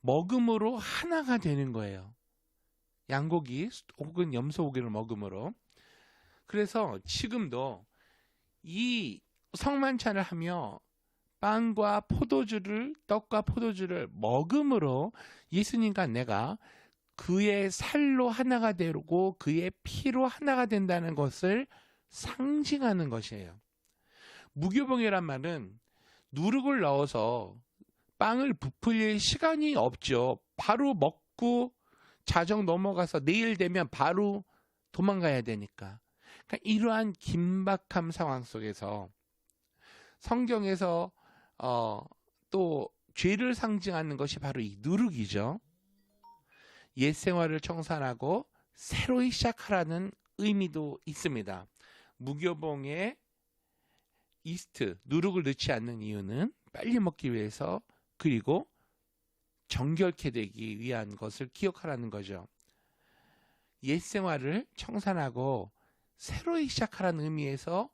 먹음으로 하나가 되는 거예요. 양고기 혹은 염소고기를 먹음으로. 그래서 지금도 이 성만찬을 하며 빵과 떡과 포도주를 먹음으로 예수님과 내가 그의 살로 하나가 되고 그의 피로 하나가 된다는 것을 상징하는 것이에요. 무교봉이란 말은 누룩을 넣어서 빵을 부풀릴 시간이 없죠. 바로 먹고 자정 넘어가서 내일 되면 바로 도망가야 되니까. 그러니까 이러한 긴박한 상황 속에서 성경에서 또 죄를 상징하는 것이 바로 이 누룩이죠. 옛 생활을 청산하고 새로이 시작하라는 의미도 있습니다. 무교봉에 이스트, 누룩을 넣지 않는 이유는 빨리 먹기 위해서, 그리고 정결케 되기 위한 것을 기억하라는 거죠. 옛 생활을 청산하고 새로이 시작하라는 의미에서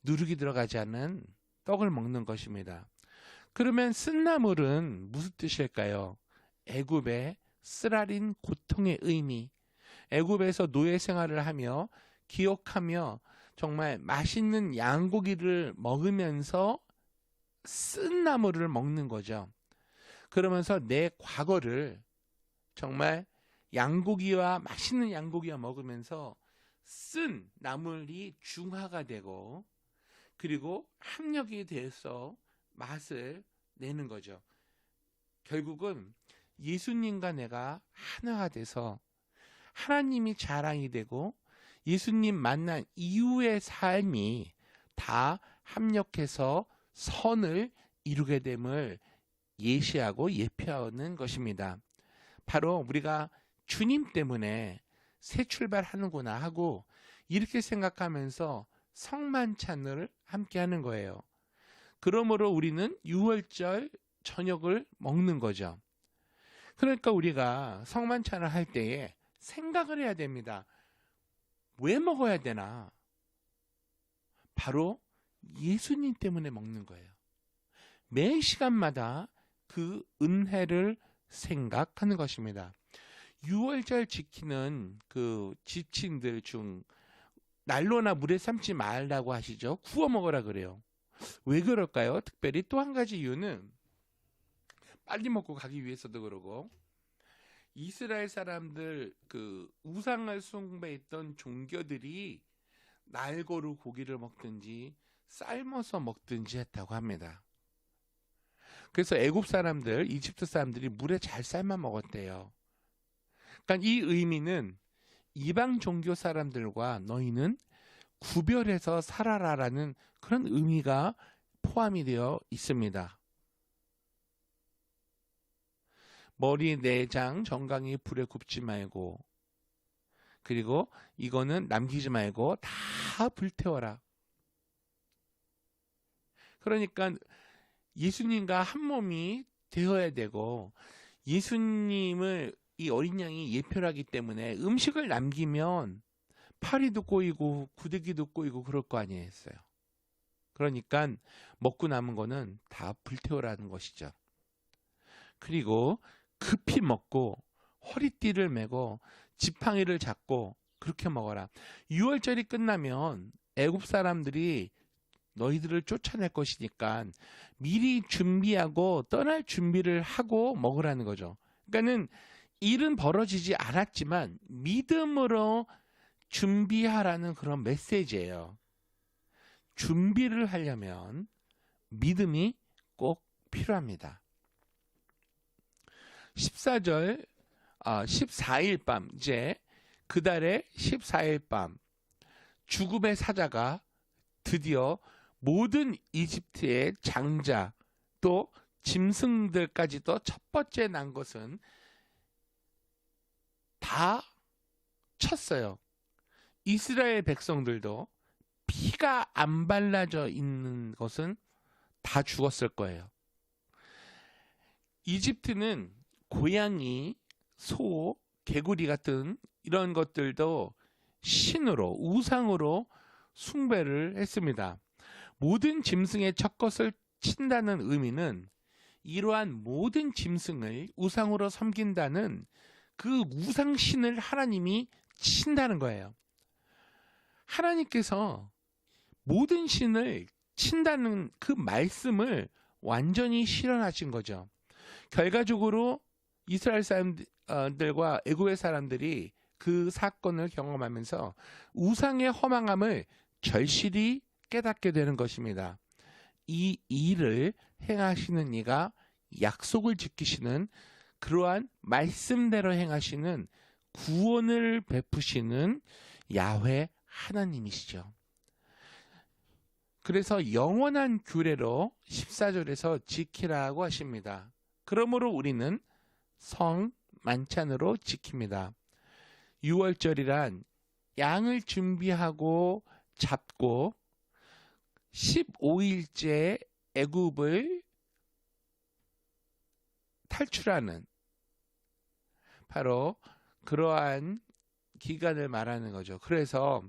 누룩이 들어가지 않은 떡을 먹는 것입니다. 그러면 쓴나물은 무슨 뜻일까요? 애굽의 쓰라린 고통의 의미, 애굽에서 노예 생활을 하며 기억하며 정말 맛있는 양고기를 먹으면서 쓴 나물을 먹는 거죠. 그러면서 내 과거를 정말 양고기와 맛있는 양고기와 먹으면서 쓴 나물이 중화가 되고, 그리고 합력이 돼서 맛을 내는 거죠. 결국은 예수님과 내가 하나가 돼서 하나님이 자랑이 되고 예수님 만난 이후의 삶이 다 합력해서 선을 이루게 됨을 예시하고 예표하는 것입니다. 바로 우리가 주님 때문에 새 출발하는구나 하고 이렇게 생각하면서 성만찬을 함께 하는 거예요. 그러므로 우리는 유월절 저녁을 먹는 거죠. 그러니까 우리가 성만찬을 할 때에 생각을 해야 됩니다. 왜 먹어야 되나? 바로 예수님 때문에 먹는 거예요. 매 시간마다 그 은혜를 생각하는 것입니다. 유월절 지키는 그 지침들 중 난로나 물에 삶지 말라고 하시죠. 구워 먹으라 그래요. 왜 그럴까요? 특별히 또 한 가지 이유는 빨리 먹고 가기 위해서도 그러고, 이스라엘 사람들 그 우상을 숭배했던 종교들이 날고루 고기를 먹든지 삶아서 먹든지 했다고 합니다. 그래서 애굽 사람들, 이집트 사람들이 물에 잘 삶아 먹었대요. 그러니까 이 의미는 이방 종교 사람들과 너희는 구별해서 살아라라는 그런 의미가 포함이 되어 있습니다. 머리, 내장, 정강이 불에 굽지 말고, 그리고 이거는 남기지 말고 다 불태워라. 그러니까 예수님과 한 몸이 되어야 되고, 예수님을 이 어린 양이 예표를 하기 때문에 음식을 남기면 파리도 꼬이고 구데기도 꼬이고 그럴 거 아니겠어요. 그러니까 먹고 남은 거는 다 불태우라는 것이죠. 그리고 급히 먹고 허리띠를 메고 지팡이를 잡고 그렇게 먹어라. 6월절이 끝나면 애굽 사람들이 너희들을 쫓아낼 것이니까 미리 준비하고 떠날 준비를 하고 먹으라는 거죠. 그러니까는 일은 벌어지지 않았지만 믿음으로 준비하라는 그런 메시지예요. 준비를 하려면 믿음이 꼭 필요합니다. 14절 14일 밤, 이제 그달의 14일 밤 죽음의 사자가 드디어 모든 이집트의 장자 또 짐승들까지도 첫 번째 난 것은 다 쳤어요. 이스라엘 백성들도 피가 안 발라져 있는 것은 다 죽었을 거예요. 이집트는 고양이, 소, 개구리 같은 이런 것들도 신으로, 우상으로 숭배를 했습니다. 모든 짐승의 첫 것을 친다는 의미는 이러한 모든 짐승을 우상으로 섬긴다는 그 우상신을 하나님이 친다는 거예요. 하나님께서 모든 신을 친다는 그 말씀을 완전히 실현하신 거죠. 결과적으로 이스라엘 사람들과 애굽의 사람들이 그 사건을 경험하면서 우상의 허망함을 절실히 깨닫게 되는 것입니다. 이 일을 행하시는 이가 약속을 지키시는 그러한 말씀대로 행하시는 구원을 베푸시는 야훼 하나님이시죠. 그래서 영원한 규례로 14절에서 지키라고 하십니다. 그러므로 우리는 성 만찬으로 지킵니다. 6월절이란 양을 준비하고 잡고 15일째 애굽을 탈출하는 바로 그러한 기간을 말하는 거죠. 그래서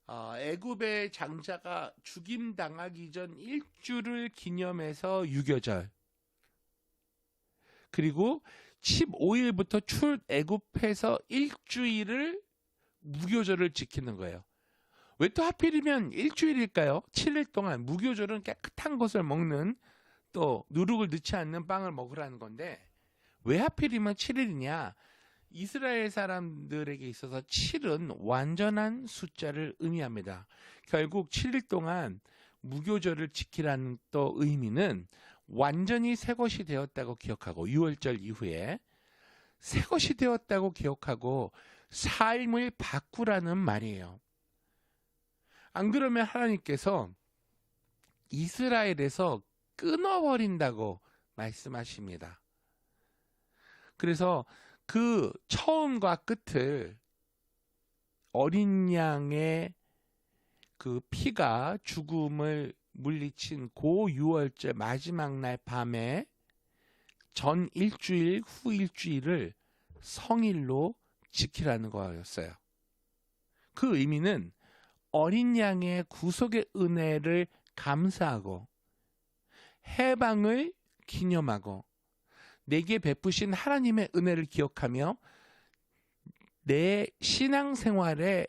애굽의 장자가 죽임 당하기 전 일주를 기념해서 유교절, 그리고 15일부터 출애굽해서 일주일을 무교절을 지키는 거예요. 왜 또 하필이면 일주일일까요? 7일 동안 무교절은 깨끗한 것을 먹는, 또 누룩을 넣지 않는 빵을 먹으라는 건데 왜 하필이면 7일이냐? 이스라엘 사람들에게 있어서 7은 완전한 숫자를 의미합니다. 결국 7일 동안 무교절을 지키라는 또 의미는 완전히 새 것이 되었다고 기억하고, 6월절 이후에 새 것이 되었다고 기억하고 삶을 바꾸라는 말이에요. 안 그러면 하나님께서 이스라엘에서 끊어버린다고 말씀하십니다. 그래서 그 처음과 끝을 어린 양의 그 피가 죽음을 물리친 고 6월절 마지막 날 밤에 전 일주일, 후 일주일을 성일로 지키라는 거였어요. 그 의미는 어린 양의 구속의 은혜를 감사하고 해방을 기념하고 내게 베푸신 하나님의 은혜를 기억하며 내 신앙생활의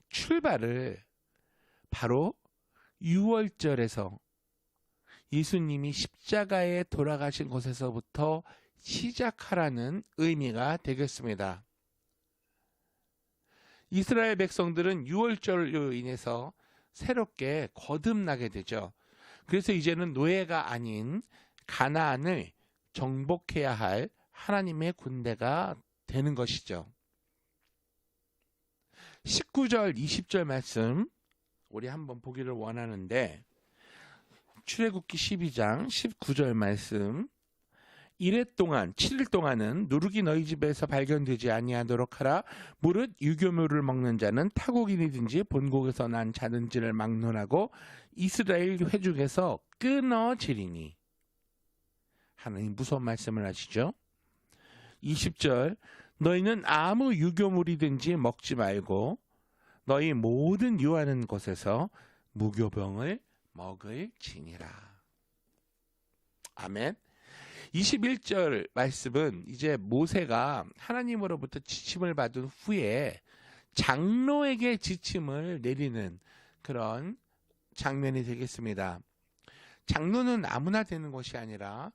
출발을 바로 6월절에서 예수님이 십자가에 돌아가신 곳에서부터 시작하라는 의미가 되겠습니다. 이스라엘 백성들은 6월절로 인해서 새롭게 거듭나게 되죠. 그래서 이제는 노예가 아닌 가나안을 정복해야 할 하나님의 군대가 되는 것이죠. 19절, 20절 말씀 우리 한번 보기를 원하는데, 출애굽기 12장 19절 말씀, 이래 동안 7일 동안은 누룩이 너희 집에서 발견되지 아니하도록 하라. 무릇 유교물을 먹는 자는 타국인이든지 본국에서 난 자든지를 막론하고 이스라엘 회중에서 끊어지리니. 하나님 무서운 말씀을 하시죠. 20절, 너희는 아무 유교물이든지 먹지 말고 너희 모든 유하는 곳에서 무교병을 먹을지니라. 아멘. 21절 말씀은 이제 모세가 하나님으로부터 지침을 받은 후에 장로에게 지침을 내리는 그런 장면이 되겠습니다. 장로는 아무나 되는 것이 아니라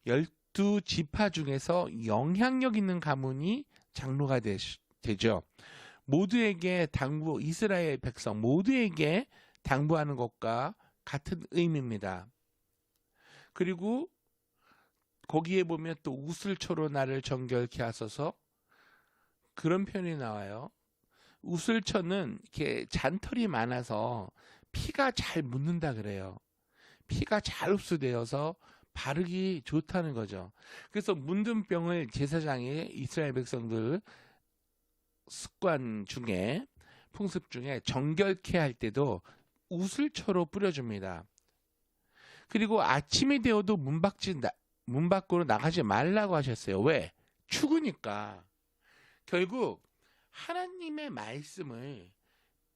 12지파 중에서 영향력 있는 가문이 장로가 되죠. 모두에게 당부, 이스라엘 백성 모두에게 당부하는 것과 같은 의미입니다. 그리고 거기에 보면 또 우슬초로 나를 정결케 하소서, 그런 표현이 나와요. 우슬초는 이렇게 잔털이 많아서 피가 잘 묻는다 그래요. 피가 잘 흡수되어서 바르기 좋다는 거죠. 그래서 문든 병을 제사장이 이스라엘 백성들 습관 중에, 풍습 중에 정결케 할 때도 우슬초로 뿌려줍니다. 그리고 아침이 되어도 문 밖으로 나가지 말라고 하셨어요. 왜? 추우니까. 결국 하나님의 말씀을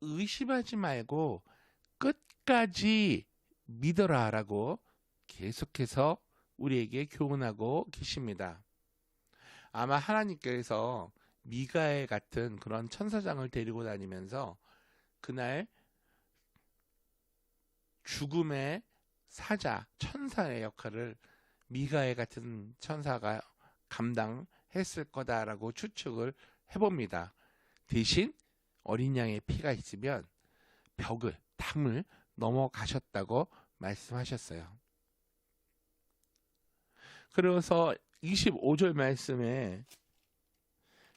의심하지 말고 끝까지 믿어라라고 계속해서 우리에게 교훈하고 계십니다. 아마 하나님께서 미가엘 같은 그런 천사장을 데리고 다니면서 그날 죽음의 사자, 천사의 역할을 미가엘 같은 천사가 감당했을 거다라고 추측을 해봅니다. 대신 어린 양의 피가 있으면 담을 넘어가셨다고 말씀하셨어요. 그래서 25절 말씀에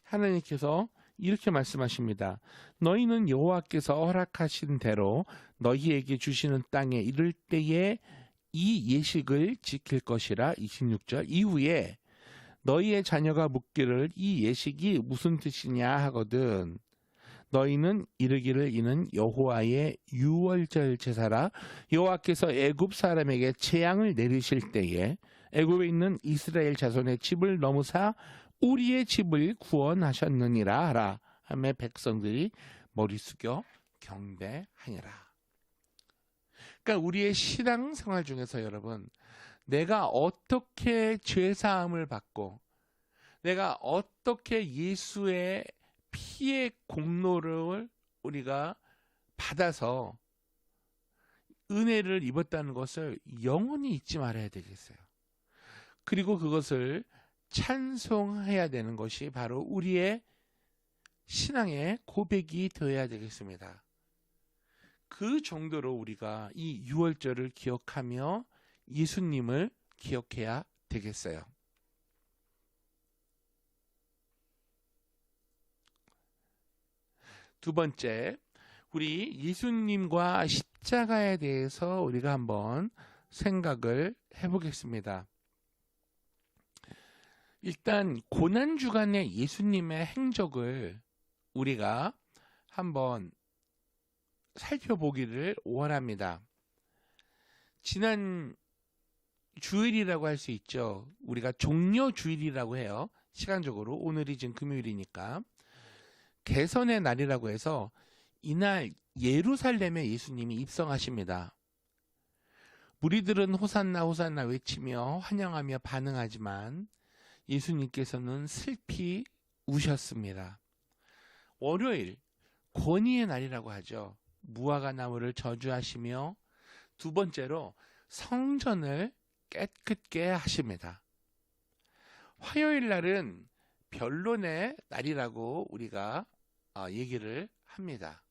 하나님께서 이렇게 말씀하십니다. 너희는 여호와께서 허락하신 대로 너희에게 주시는 땅에 이를 때에 이 예식을 지킬 것이라. 26절 이후에 너희의 자녀가 묻기를 이 예식이 무슨 뜻이냐 하거든 너희는 이르기를 이는 여호와의 유월절 제사라. 여호와께서 애굽 사람에게 재앙을 내리실 때에 애굽에 있는 이스라엘 자손의 집을 넘으사 우리의 집을 구원하셨느니라 하라. 하며 백성들이 머리 숙여 경배하니라. 그러니까 우리의 신앙 생활 중에서 여러분, 내가 어떻게 죄사함을 받고 내가 어떻게 예수의 피의 공로를 우리가 받아서 은혜를 입었다는 것을 영원히 잊지 말아야 되겠어요. 그리고 그것을 찬송해야 되는 것이 바로 우리의 신앙의 고백이 되어야 되겠습니다. 그 정도로 우리가 이 유월절을 기억하며 예수님을 기억해야 되겠어요. 두 번째, 우리 예수님과 십자가에 대해서 우리가 한번 생각을 해보겠습니다. 일단 고난주간의 예수님의 행적을 우리가 한번 살펴보기를 원합니다. 지난 주일이라고 할 수 있죠. 우리가 종려주일이라고 해요. 시간적으로 오늘이 지금 금요일이니까 개선의 날이라고 해서 이날 예루살렘에 예수님이 입성하십니다. 무리들은 호산나 호산나 외치며 환영하며 반응하지만 예수님께서는 슬피 우셨습니다. 월요일 권위의 날이라고 하죠. 무화과 나무를 저주하시며 두 번째로 성전을 깨끗게 하십니다. 화요일 날은 변론의 날이라고 우리가 얘기를 합니다.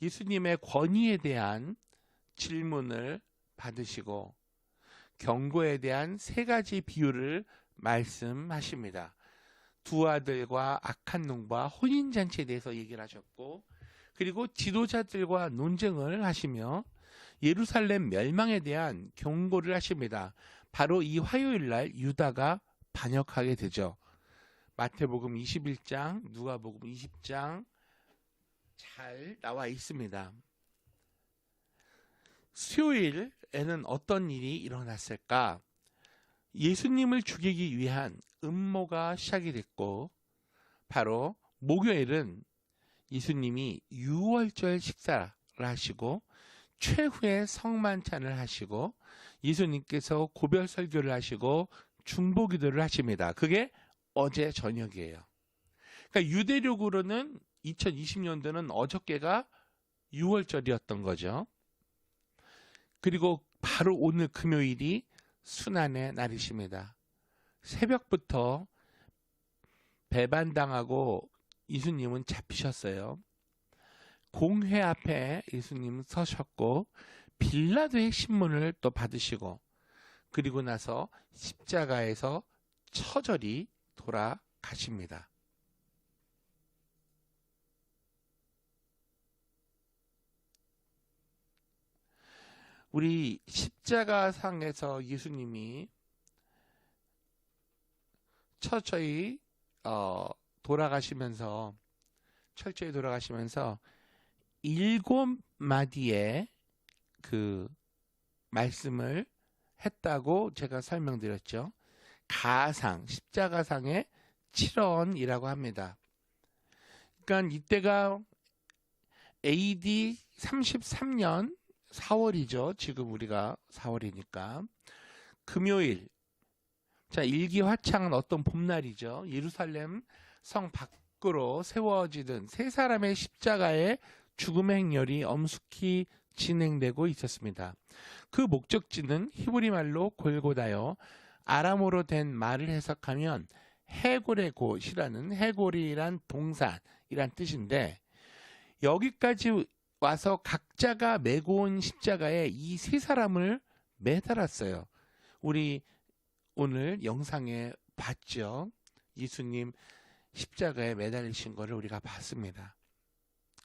예수님의 권위에 대한 질문을 받으시고 경고에 대한 세 가지 비유를 말씀하십니다. 두 아들과 악한 농부와 혼인잔치에 대해서 얘기를 하셨고, 그리고 지도자들과 논쟁을 하시며 예루살렘 멸망에 대한 경고를 하십니다. 바로 이 화요일 날 유다가 반역하게 되죠. 마태복음 21장, 누가복음 20장 잘 나와 있습니다. 수요일에는 어떤 일이 일어났을까? 예수님을 죽이기 위한 음모가 시작이 됐고, 바로 목요일은 예수님이 유월절 식사를 하시고 최후의 성만찬을 하시고 예수님께서 고별 설교를 하시고 중보기도를 하십니다. 그게 어제 저녁이에요. 그러니까 유대력으로는 2020년도는 어저께가 유월절이었던 거죠. 그리고 바로 오늘 금요일이 순환의 날이십니다. 새벽부터 배반당하고 예수님은 잡히셨어요. 공회 앞에 예수님 서셨고 빌라도의 신문을 또 받으시고 그리고 나서 십자가에서 처절히 돌아가십니다. 우리 십자가상에서 예수님이 철저히 돌아가시면서 7마디의 그 말씀을 했다고 제가 설명드렸죠. 가상, 십자가상의 7원이라고 합니다. 그러니까 이때가 AD 33년 4월이죠. 지금 우리가 4월이니까. 금요일. 자, 일기화창은 어떤 봄날이죠. 예루살렘 성 밖으로 세워지던 세 사람의 십자가의 죽음의 행렬이 엄숙히 진행되고 있었습니다. 그 목적지는 히브리 말로 골고다요. 아람어로 된 말을 해석하면 해골의 곳이라는, 해골이란 동산이란 뜻인데, 여기까지 와서 각자가 메고 온 십자가에 이 세 사람을 매달았어요. 우리 오늘 영상에 봤죠. 예수님 십자가에 매달리신 것을 우리가 봤습니다.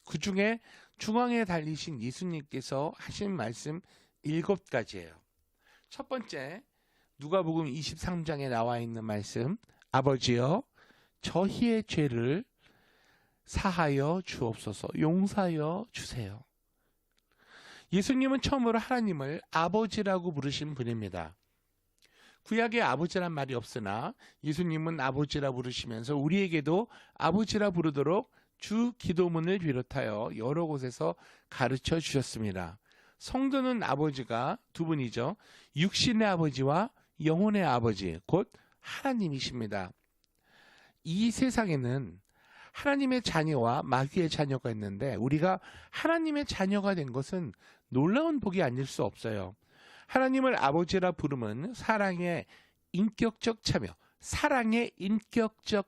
그 중에 중앙에 달리신 예수님께서 하신 말씀 7가지예요. 첫 번째, 누가복음 23장에 나와 있는 말씀, 아버지여 저희의 죄를 사하여 주옵소서, 용서하여 주세요. 예수님은 처음으로 하나님을 아버지라고 부르신 분입니다. 구약에 아버지란 말이 없으나 예수님은 아버지라 부르시면서 우리에게도 아버지라 부르도록 주 기도문을 비롯하여 여러 곳에서 가르쳐 주셨습니다. 성도는 아버지가 두 분이죠. 육신의 아버지와 영혼의 아버지, 곧 하나님이십니다. 이 세상에는 하나님의 자녀와 마귀의 자녀가 있는데 우리가 하나님의 자녀가 된 것은 놀라운 복이 아닐 수 없어요. 하나님을 아버지라 부르면 사랑의 인격적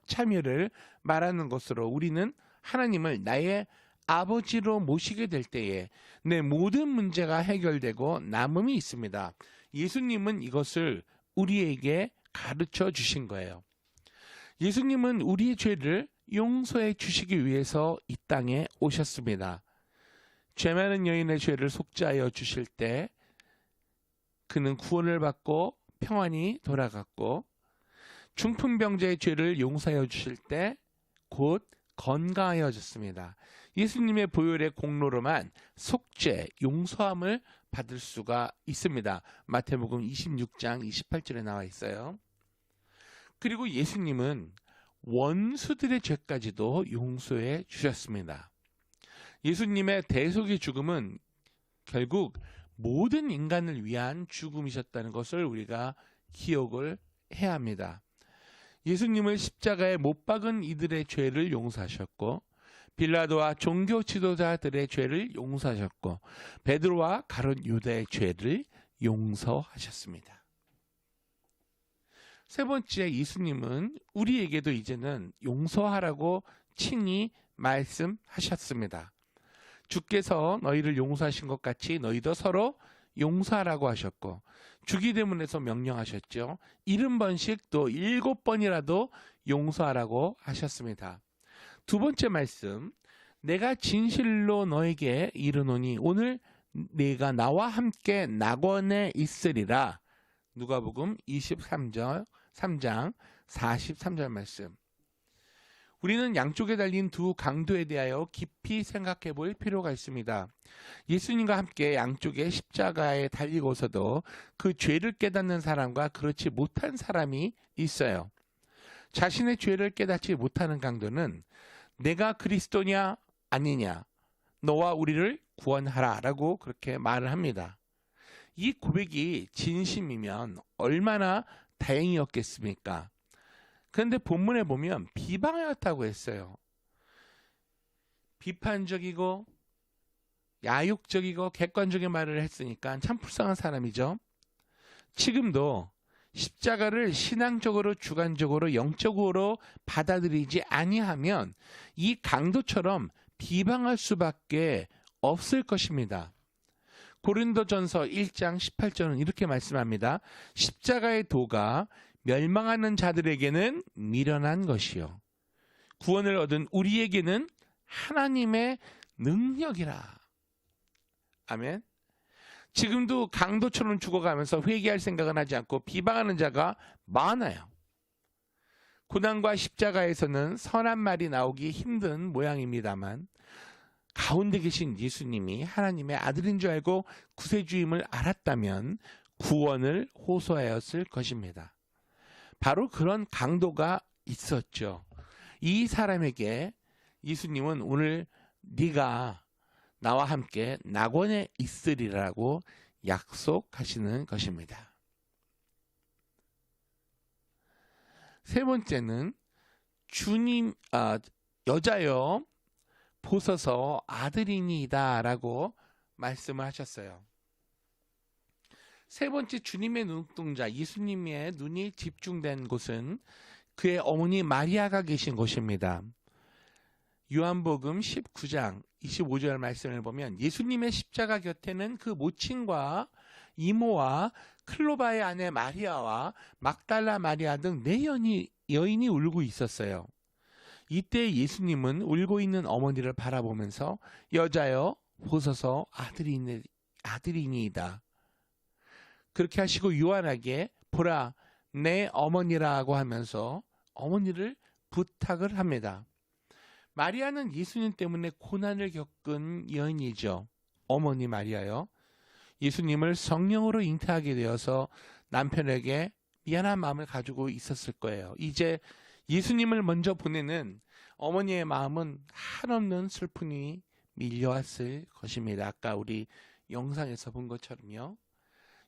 참여를 말하는 것으로 우리는 하나님을 나의 아버지로 모시게 될 때에 내 모든 문제가 해결되고 남음이 있습니다. 예수님은 이것을 우리에게 가르쳐 주신 거예요. 예수님은 우리의 죄를 용서해 주시기 위해서 이 땅에 오셨습니다. 죄 많은 여인의 죄를 속죄하여 주실 때 그는 구원을 받고 평안히 돌아갔고, 중풍병자의 죄를 용서하여 주실 때 곧 건강하여졌습니다. 예수님의 보혈의 공로로만 속죄, 용서함을 받을 수가 있습니다. 마태복음 26장 28절에 나와 있어요. 그리고 예수님은 원수들의 죄까지도 용서해 주셨습니다. 예수님의 대속의 죽음은 결국 모든 인간을 위한 죽음이셨다는 것을 우리가 기억을 해야 합니다. 예수님을 십자가에 못 박은 이들의 죄를 용서하셨고, 빌라도와 종교 지도자들의 죄를 용서하셨고, 베드로와 가룟 유다의 죄를 용서하셨습니다. 세 번째, 예수님은 우리에게도 이제는 용서하라고 친히 말씀하셨습니다. 주께서 너희를 용서하신 것 같이 너희도 서로 용서하라고 하셨고, 주기도문에서 명령하셨죠. 70번씩 또 7번이라도 용서하라고 하셨습니다. 두 번째 말씀, 내가 진실로 너에게 이르노니 오늘 네가 나와 함께 낙원에 있으리라. 누가복음 23장 43절 말씀. 우리는 양쪽에 달린 두 강도에 대하여 깊이 생각해 볼 필요가 있습니다. 예수님과 함께 양쪽에 십자가에 달리고서도 그 죄를 깨닫는 사람과 그렇지 못한 사람이 있어요. 자신의 죄를 깨닫지 못하는 강도는 내가 그리스도냐 아니냐, 너와 우리를 구원하라 라고 그렇게 말을 합니다. 이 고백이 진심이면 얼마나 다행이었겠습니까? 그런데 본문에 보면 비방하였다고 했어요. 비판적이고 야욕적이고 객관적인 말을 했으니까 참 불쌍한 사람이죠. 지금도 십자가를 신앙적으로, 주관적으로, 영적으로 받아들이지 아니하면 이 강도처럼 비방할 수밖에 없을 것입니다. 고린도전서 1장 18절은 이렇게 말씀합니다. 십자가의 도가 멸망하는 자들에게는 미련한 것이요 구원을 얻은 우리에게는 하나님의 능력이라. 아멘. 지금도 강도처럼 죽어가면서 회개할 생각은 하지 않고 비방하는 자가 많아요. 고난과 십자가에서는 선한 말이 나오기 힘든 모양입니다만 가운데 계신 예수님이 하나님의 아들인 줄 알고 구세주임을 알았다면 구원을 호소하였을 것입니다. 바로 그런 강도가 있었죠. 이 사람에게 예수님은 오늘 네가 나와 함께 낙원에 있으리라고 약속하시는 것입니다. 세 번째는 주님 여자여 보소서 아들이니이다 라고 말씀을 하셨어요. 세 번째 주님의 눈동자 예수님의 눈이 집중된 곳은 그의 어머니 마리아가 계신 곳입니다. 요한복음 19장 25절 말씀을 보면 예수님의 십자가 곁에는 그 모친과 이모와 클로바의 아내 마리아와 막달라 마리아 등 네 여인이 울고 있었어요. 이때 예수님은 울고 있는 어머니를 바라보면서 여자여 보소서 아들이니이다. 그렇게 하시고 요한에게 보라 내 어머니라고 하면서 어머니를 부탁을 합니다. 마리아는 예수님 때문에 고난을 겪은 여인이죠. 어머니 마리아요. 예수님을 성령으로 잉태하게 되어서 남편에게 미안한 마음을 가지고 있었을 거예요. 이제 예수님을 먼저 보내는 어머니의 마음은 한없는 슬픔이 밀려왔을 것입니다. 아까 우리 영상에서 본 것처럼요.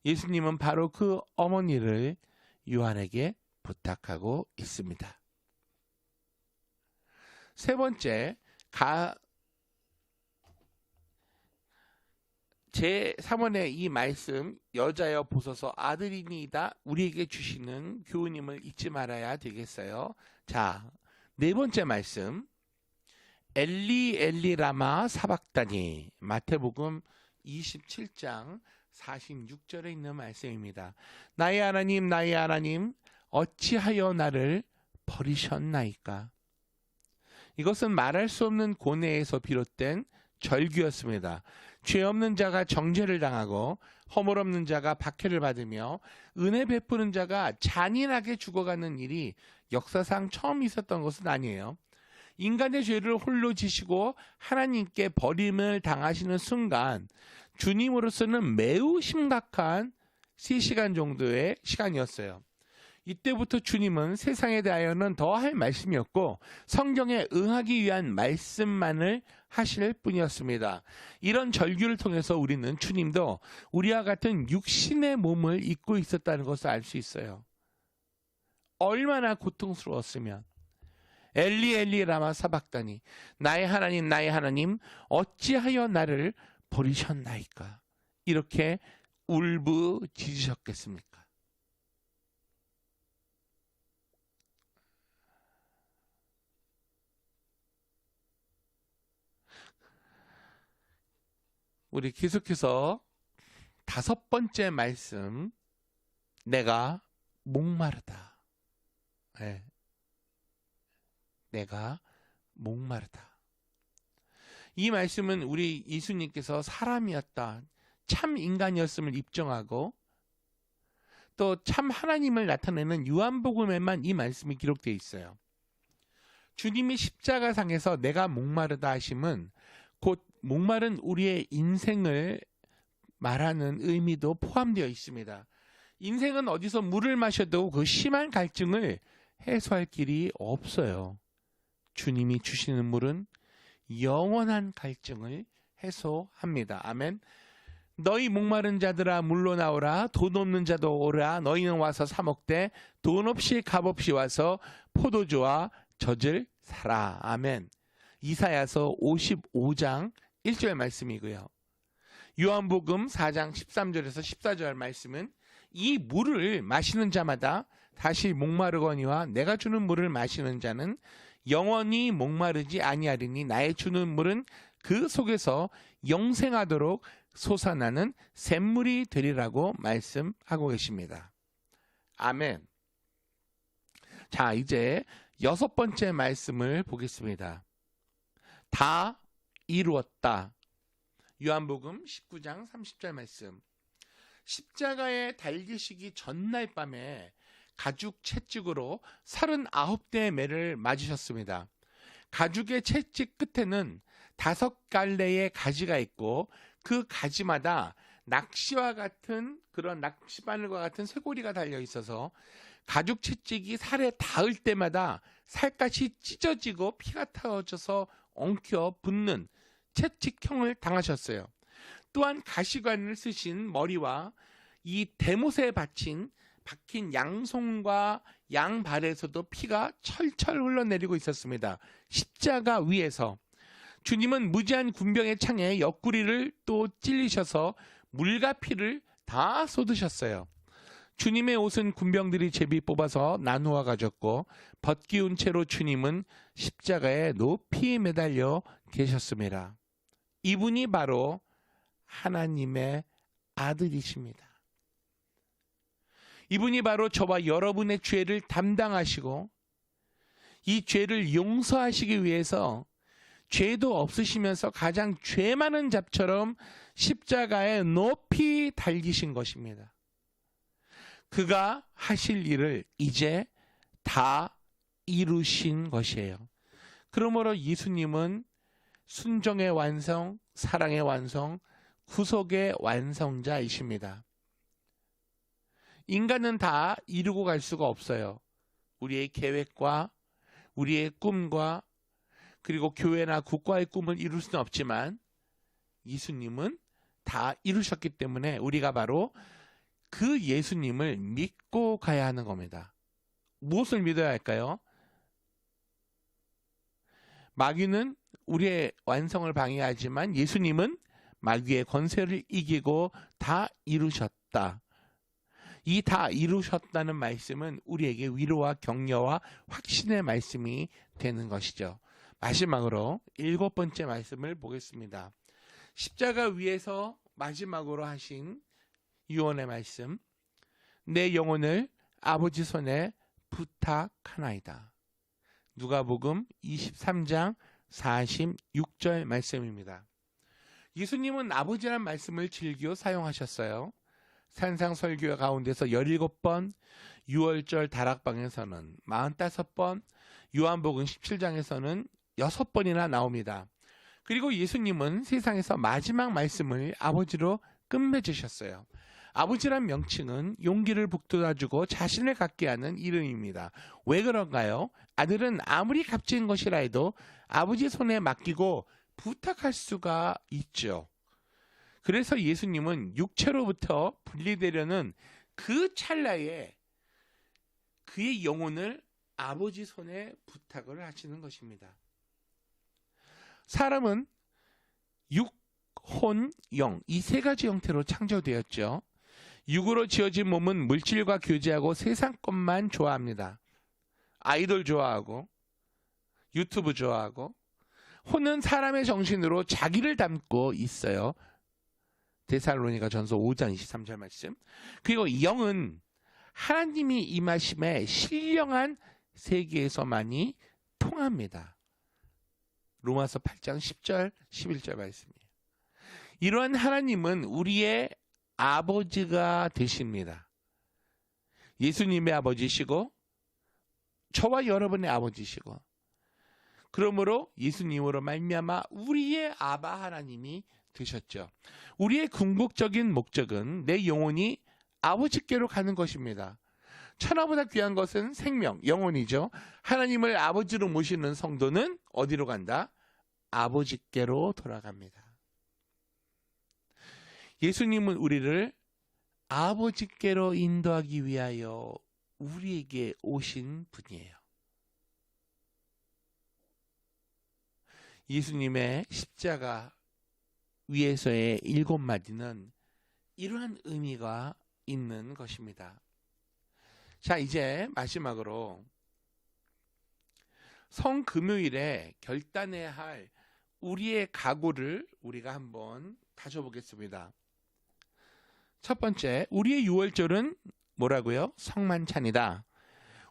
예수님은 바로 그 어머니를 요한에게 부탁하고 있습니다. 세 번째, 제3원의 이 말씀 여자여 보소서 아들이니이다 우리에게 주시는 교훈임을 잊지 말아야 되겠어요. 자, 네 번째 말씀 엘리 엘리 라마 사박다니 마태복음 27장 46절에 있는 말씀입니다. 나의 하나님 어찌하여 나를 버리셨나이까. 이것은 말할 수 없는 고뇌에서 비롯된 절규였습니다. 죄 없는 자가 정죄를 당하고 허물 없는 자가 박해를 받으며 은혜 베푸는 자가 잔인하게 죽어가는 일이 역사상 처음 있었던 것은 아니에요. 인간의 죄를 홀로 지시고 하나님께 버림을 당하시는 순간 주님으로서는 매우 심각한 3시간 정도의 시간이었어요. 이때부터 주님은 세상에 대하여는 더 할 말씀이 없고 성경에 응하기 위한 말씀만을 하실 뿐이었습니다. 이런 절규를 통해서 우리는 주님도 우리와 같은 육신의 몸을 입고 있었다는 것을 알 수 있어요. 얼마나 고통스러웠으면 엘리 엘리 라마 사박다니 나의 하나님 어찌하여 나를 버리셨나이까 이렇게 울부짖으셨겠습니까? 우리 계속해서 5번째 말씀 내가 목마르다. 네. 내가 목마르다. 이 말씀은 우리 예수님께서 사람이었다. 참 인간이었음을 입증하고 또 참 하나님을 나타내는 요한복음에만 이 말씀이 기록되어 있어요. 주님이 십자가상에서 내가 목마르다 하심은 곧 목마른 우리의 인생을 말하는 의미도 포함되어 있습니다. 인생은 어디서 물을 마셔도 그 심한 갈증을 해소할 길이 없어요. 주님이 주시는 물은 영원한 갈증을 해소합니다. 아멘. 너희 목마른 자들아 물로 나오라 돈 없는 자도 오라 너희는 와서 사 먹되 돈 없이 값 없이 와서 포도주와 젖을 사라. 아멘. 이사야서 55장 1절 말씀이고요. 요한복음 4장 13절에서 14절 말씀은 이 물을 마시는 자마다 다시 목마르거니와 내가 주는 물을 마시는 자는 영원히 목마르지 아니하리니 나의 주는 물은 그 속에서 영생하도록 솟아나는 샘물이 되리라고 말씀하고 계십니다. 아멘. 자, 이제 6번째 말씀을 보겠습니다. 다 이루었다. 요한복음 19장 30절 말씀. 십자가에 달리시기 전날 밤에 가죽 채찍으로 39대의 매를 맞으셨습니다. 가죽의 채찍 끝에는 5갈래의 가지가 있고 그 가지마다 낚시와 같은 그런 낚시바늘과 같은 쇠고리가 달려 있어서 가죽 채찍이 살에 닿을 때마다 살갗이 찢어지고 피가 터져서 엉켜 붓는 채찍형을 당하셨어요. 또한 가시관을 쓰신 머리와 이 대못에 박힌 양손과 양발에서도 피가 철철 흘러내리고 있었습니다. 십자가 위에서 주님은 무지한 군병의 창에 옆구리를 또 찔리셔서 물과 피를 다 쏟으셨어요. 주님의 옷은 군병들이 제비 뽑아서 나누어 가졌고 벗기운 채로 주님은 십자가에 높이 매달려 계셨습니다. 이분이 바로 하나님의 아들이십니다. 이분이 바로 저와 여러분의 죄를 담당하시고 이 죄를 용서하시기 위해서 죄도 없으시면서 가장 죄 많은 잡처럼 십자가에 높이 달리신 것입니다. 그가 하실 일을 이제 다 이루신 것이에요. 그러므로 예수님은 순종의 완성, 사랑의 완성, 구속의 완성자이십니다. 인간은 다 이루고 갈 수가 없어요. 우리의 계획과 우리의 꿈과 그리고 교회나 국가의 꿈을 이룰 수는 없지만 예수님은 다 이루셨기 때문에 우리가 바로 그 예수님을 믿고 가야 하는 겁니다. 무엇을 믿어야 할까요? 마귀는 우리의 완성을 방해하지만 예수님은 마귀의 권세를 이기고 다 이루셨다. 이 다 이루셨다는 말씀은 우리에게 위로와 격려와 확신의 말씀이 되는 것이죠. 마지막으로 7번째 말씀을 보겠습니다. 십자가 위에서 마지막으로 하신 유언의 말씀. 내 영혼을 아버지 손에 부탁하나이다. 누가복음 23장 46절 말씀입니다. 예수님은 아버지란 말씀을 즐겨 사용하셨어요. 산상설교 가운데서 17번, 6월절 다락방에서는 45번, 요한복음 17장에서는 6번이나 나옵니다. 그리고 예수님은 세상에서 마지막 말씀을 아버지로 끝맺으셨어요. 아버지란 명칭은 용기를 북돋아주고 자신을 갖게 하는 이름입니다. 왜 그런가요? 아들은 아무리 값진 것이라 해도 아버지 손에 맡기고 부탁할 수가 있죠. 그래서 예수님은 육체로부터 분리되려는 그 찰나에 그의 영혼을 아버지 손에 부탁을 하시는 것입니다. 사람은 육, 혼, 영, 이 세 가지 형태로 창조되었죠. 육으로 지어진 몸은 물질과 교제하고 세상 것만 좋아합니다. 아이돌 좋아하고 유튜브 좋아하고, 혼은 사람의 정신으로 자기를 담고 있어요. 데살로니가 전서 5장 23절 말씀. 그리고 영은 하나님이 임하심에 신령한 세계에서만이 통합니다. 로마서 8장 10절 11절 말씀이에요. 이러한 하나님은 우리의 아버지가 되십니다. 예수님의 아버지시고 저와 여러분의 아버지시고, 그러므로 예수님으로 말미암아 우리의 아바 하나님이 되셨죠. 우리의 궁극적인 목적은 내 영혼이 아버지께로 가는 것입니다. 천하보다 귀한 것은 생명, 영혼이죠. 하나님을 아버지로 모시는 성도는 어디로 간다? 아버지께로 돌아갑니다. 예수님은 우리를 아버지께로 인도하기 위하여 우리에게 오신 분이에요. 예수님의 십자가 위에서의 7마디는 이러한 의미가 있는 것입니다. 자, 이제 마지막으로 성금요일에 결단해야 할 우리의 각오를 우리가 한번 다져보겠습니다. 첫 번째, 우리의 유월절은 뭐라고요? 성만찬이다.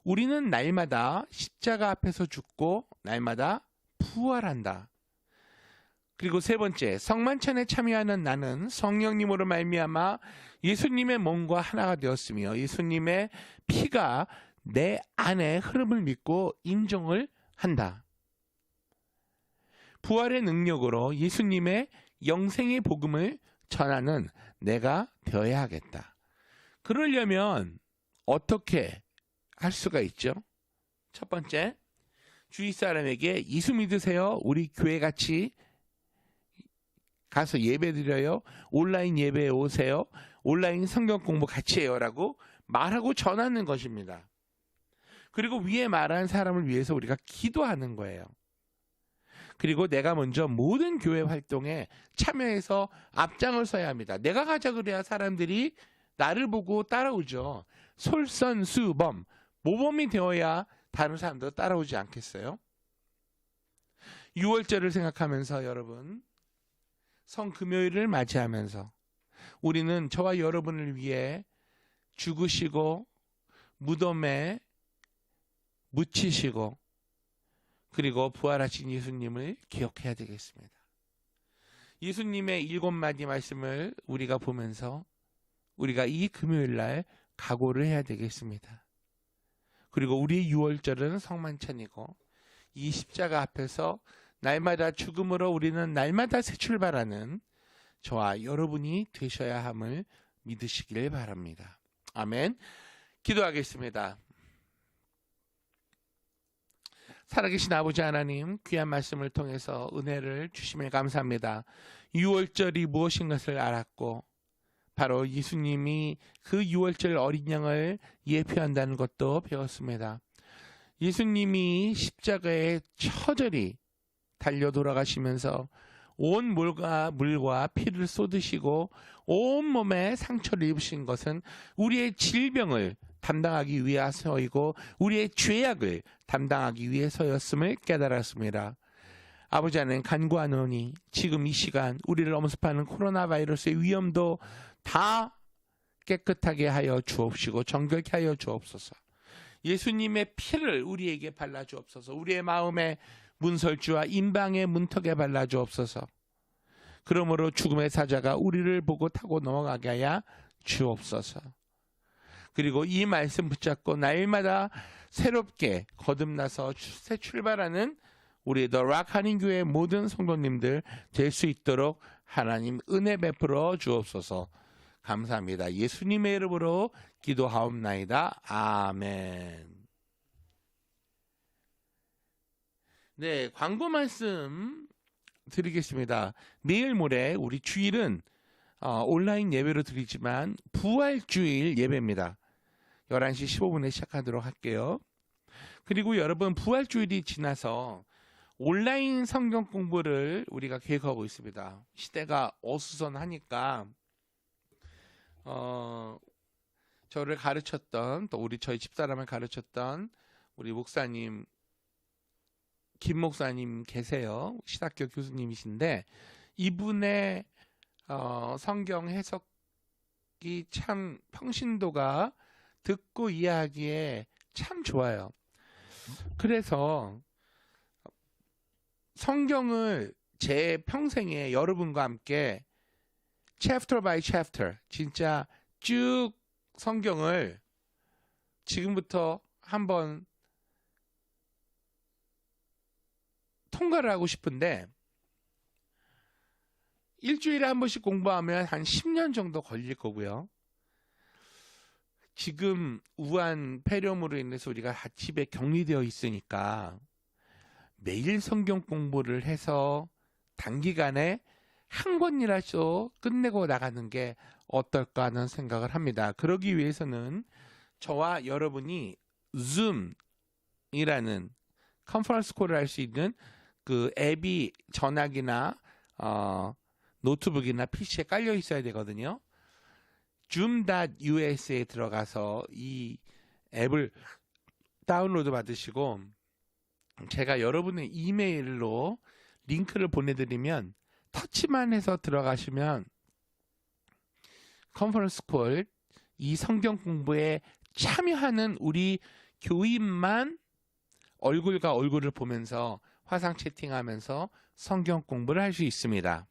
우리는 날마다 십자가 앞에서 죽고 날마다 부활한다. 그리고 세 번째, 성만찬에 참여하는 나는 성령님으로 말미암아 예수님의 몸과 하나가 되었으며 예수님의 피가 내 안에 흐름을 믿고 인정을 한다. 부활의 능력으로 예수님의 영생의 복음을 전하는 내가 되어야 하겠다. 그러려면 어떻게 할 수가 있죠? 첫 번째, 주위 사람에게 예수 믿으세요. 우리 교회 같이 가서 예배 드려요. 온라인 예배에 오세요. 온라인 성경 공부 같이 해요라고 말하고 전하는 것입니다. 그리고 위에 말한 사람을 위해서 우리가 기도하는 거예요. 그리고 내가 먼저 모든 교회 활동에 참여해서 앞장을 서야 합니다. 내가 가자 그래야 사람들이 나를 보고 따라오죠. 솔선수범, 모범이 되어야 다른 사람도 따라오지 않겠어요? 6월절을 생각하면서 여러분, 성금요일을 맞이하면서 우리는 저와 여러분을 위해 죽으시고 무덤에 묻히시고 그리고 부활하신 예수님을 기억해야 되겠습니다. 예수님의 7마디 말씀을 우리가 보면서 우리가 이 금요일날 각오를 해야 되겠습니다. 그리고 우리의 6월절은 성만찬이고 이 십자가 앞에서 날마다 죽음으로 우리는 날마다 새 출발하는 저와 여러분이 되셔야 함을 믿으시길 바랍니다. 아멘. 기도하겠습니다. 살아계신 아버지 하나님, 귀한 말씀을 통해서 은혜를 주심에 감사합니다. 6월절이 무엇인 것을 알았고 바로 예수님이 그 6월절 어린 양을 예표한다는 것도 배웠습니다. 예수님이 십자가에 처절히 달려 돌아가시면서 온 물과 피를 쏟으시고 온몸에 상처를 입으신 것은 우리의 질병을 담당하기 위해서이고 우리의 죄악을 담당하기 위해서였음을 깨달았습니다. 아버지 하나님 간구하노니 지금 이 시간 우리를 엄습하는 코로나 바이러스의 위험도 다 깨끗하게 하여 주옵시고 정결케 하여 주옵소서. 예수님의 피를 우리에게 발라 주옵소서. 우리의 마음에 문설주와 임방의 문턱에 발라 주옵소서. 그러므로 죽음의 사자가 우리를 보고 타고 넘어가게 하여 주옵소서. 그리고 이 말씀 붙잡고 날마다 새롭게 거듭나서 새 출발하는 우리 더 락 한인교회 모든 성도님들 될 수 있도록 하나님 은혜 베풀어 주옵소서. 감사합니다. 예수님의 이름으로 기도하옵나이다. 아멘. 네, 광고 말씀 드리겠습니다. 내일 모레 우리 주일은 온라인 예배로 드리지만 부활주일 예배입니다. 11시 15분에 시작하도록 할게요. 그리고 여러분 부활주일이 지나서 온라인 성경 공부를 우리가 계획하고 있습니다. 시대가 어수선하니까 저를 가르쳤던 또 저희 집사람을 가르쳤던 우리 목사님 김 목사님 계세요. 신학교 교수님이신데 이분의 성경 해석이 참 평신도가 듣고 이해하기에 참 좋아요. 그래서 성경을 제 평생에 여러분과 함께 chapter by chapter 진짜 쭉 성경을 지금부터 한번 통과를 하고 싶은데 일주일에 한 번씩 공부하면 한 10년 정도 걸릴 거고요. 지금 우한 폐렴으로 인해서 우리가 집에 격리되어 있으니까 매일 성경 공부를 해서 단기간에 한 권이라도 끝내고 나가는 게 어떨까 하는 생각을 합니다. 그러기 위해서는 저와 여러분이 줌이라는 컨퍼런스 콜을 할 수 있는 그 앱이 전화기나 노트북이나 PC에 깔려 있어야 되거든요. zoom.us에 들어가서 이 앱을 다운로드 받으시고 제가 여러분의 이메일로 링크를 보내드리면 터치만 해서 들어가시면 컨퍼런스 콜 이 성경 공부에 참여하는 우리 교인만 얼굴과 얼굴을 보면서 화상 채팅하면서 성경 공부를 할 수 있습니다.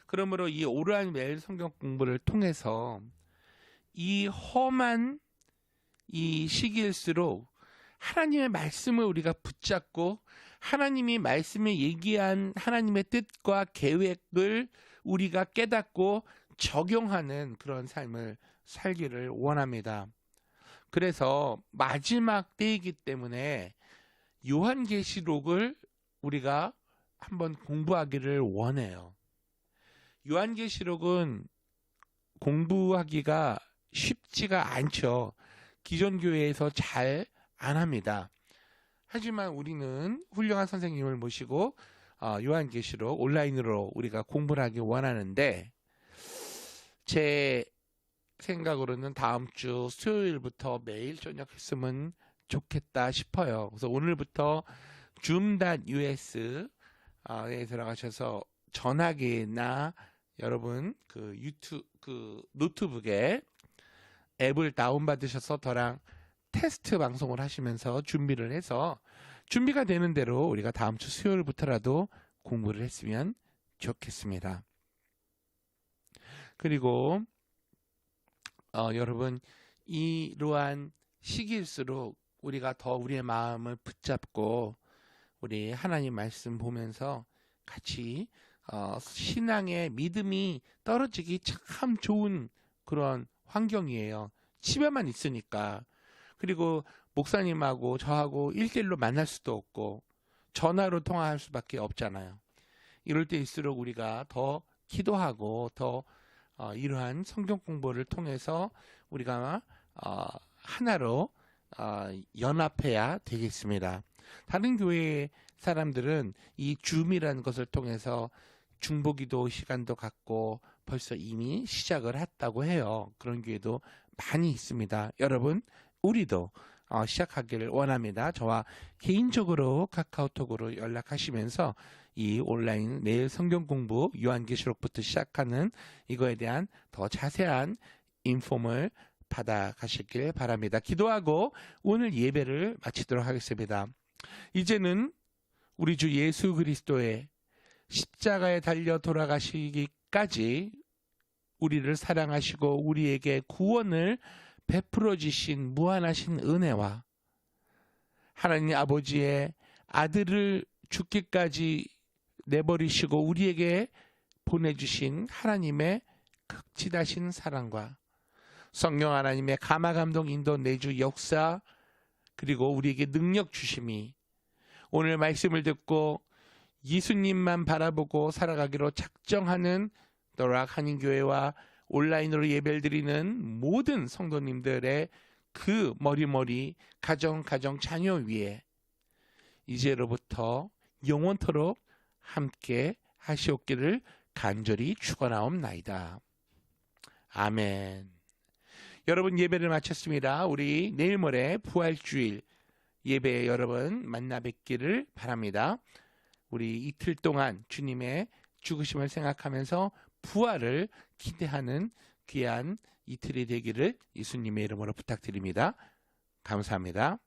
그러므로 이 오르한 매일 성경 공부를 통해서 이 험한 이 시기일수록 하나님의 말씀을 우리가 붙잡고 하나님이 말씀에 얘기한 하나님의 뜻과 계획을 우리가 깨닫고 적용하는 그런 삶을 살기를 원합니다. 그래서 마지막 때이기 때문에 요한계시록을 우리가 한번 공부하기를 원해요. 요한계시록은 공부하기가 쉽지가 않죠. 기존 교회에서 잘 안 합니다. 하지만 우리는 훌륭한 선생님을 모시고 요한계시록 온라인으로 우리가 공부를 하기 원하는데 제 생각으로는 다음 주 수요일부터 매일 저녁 했으면 좋겠다 싶어요. 그래서 오늘부터 zoom.us에 들어가셔서 전화기나 여러분 그 노트북에 앱을 다운받으셔서 저랑 테스트 방송을 하시면서 준비를 해서 준비가 되는 대로 우리가 다음 주 수요일부터라도 공부를 했으면 좋겠습니다. 그리고 여러분 이러한 시기일수록 우리가 더 우리의 마음을 붙잡고 우리 하나님 말씀 보면서 같이 신앙의 믿음이 떨어지기 참 좋은 그런 환경이에요. 집에만 있으니까. 그리고 목사님하고 저하고 1대1로 만날 수도 없고 전화로 통화할 수밖에 없잖아요. 이럴 때일수록 우리가 더 기도하고 더 이러한 성경 공부를 통해서 우리가 하나로 연합해야 되겠습니다. 다른 교회 사람들은 이 줌이라는 것을 통해서 중보기도 시간도 갖고 벌써 이미 시작을 했다고 해요. 그런 교회도 많이 있습니다. 여러분 우리도 시작하기를 원합니다. 저와 개인적으로 카카오톡으로 연락하시면서 이 온라인 매일 성경 공부 요한계시록부터 시작하는 이거에 대한 더 자세한 인폼을 받아 가시길 바랍니다. 기도하고 오늘 예배를 마치도록 하겠습니다. 이제는 우리 주 예수 그리스도의 십자가에 달려 돌아가시기까지 우리를 사랑하시고 우리에게 구원을 베풀어 주신 무한하신 은혜와 하나님 아버지의 아들을 죽기까지 내버리시고 우리에게 보내주신 하나님의 극진하신 사랑과 성령 하나님의 감화감동 인도 내주 역사 그리고 우리에게 능력 주심이 오늘 말씀을 듣고 예수님만 바라보고 살아가기로 작정하는 너락 한인교회와 온라인으로 예배를 드리는 모든 성도님들의 그 머리머리 가정 자녀 위에 이제로부터 영원토록 함께 하시옵기를 간절히 축원하옵나이다. 아멘. 여러분 예배를 마쳤습니다. 우리 내일 모레 부활주일 예배에 여러분 만나 뵙기를 바랍니다. 우리 이틀 동안 주님의 죽으심을 생각하면서 부활을 기대하는 귀한 이틀이 되기를 예수님의 이름으로 부탁드립니다. 감사합니다.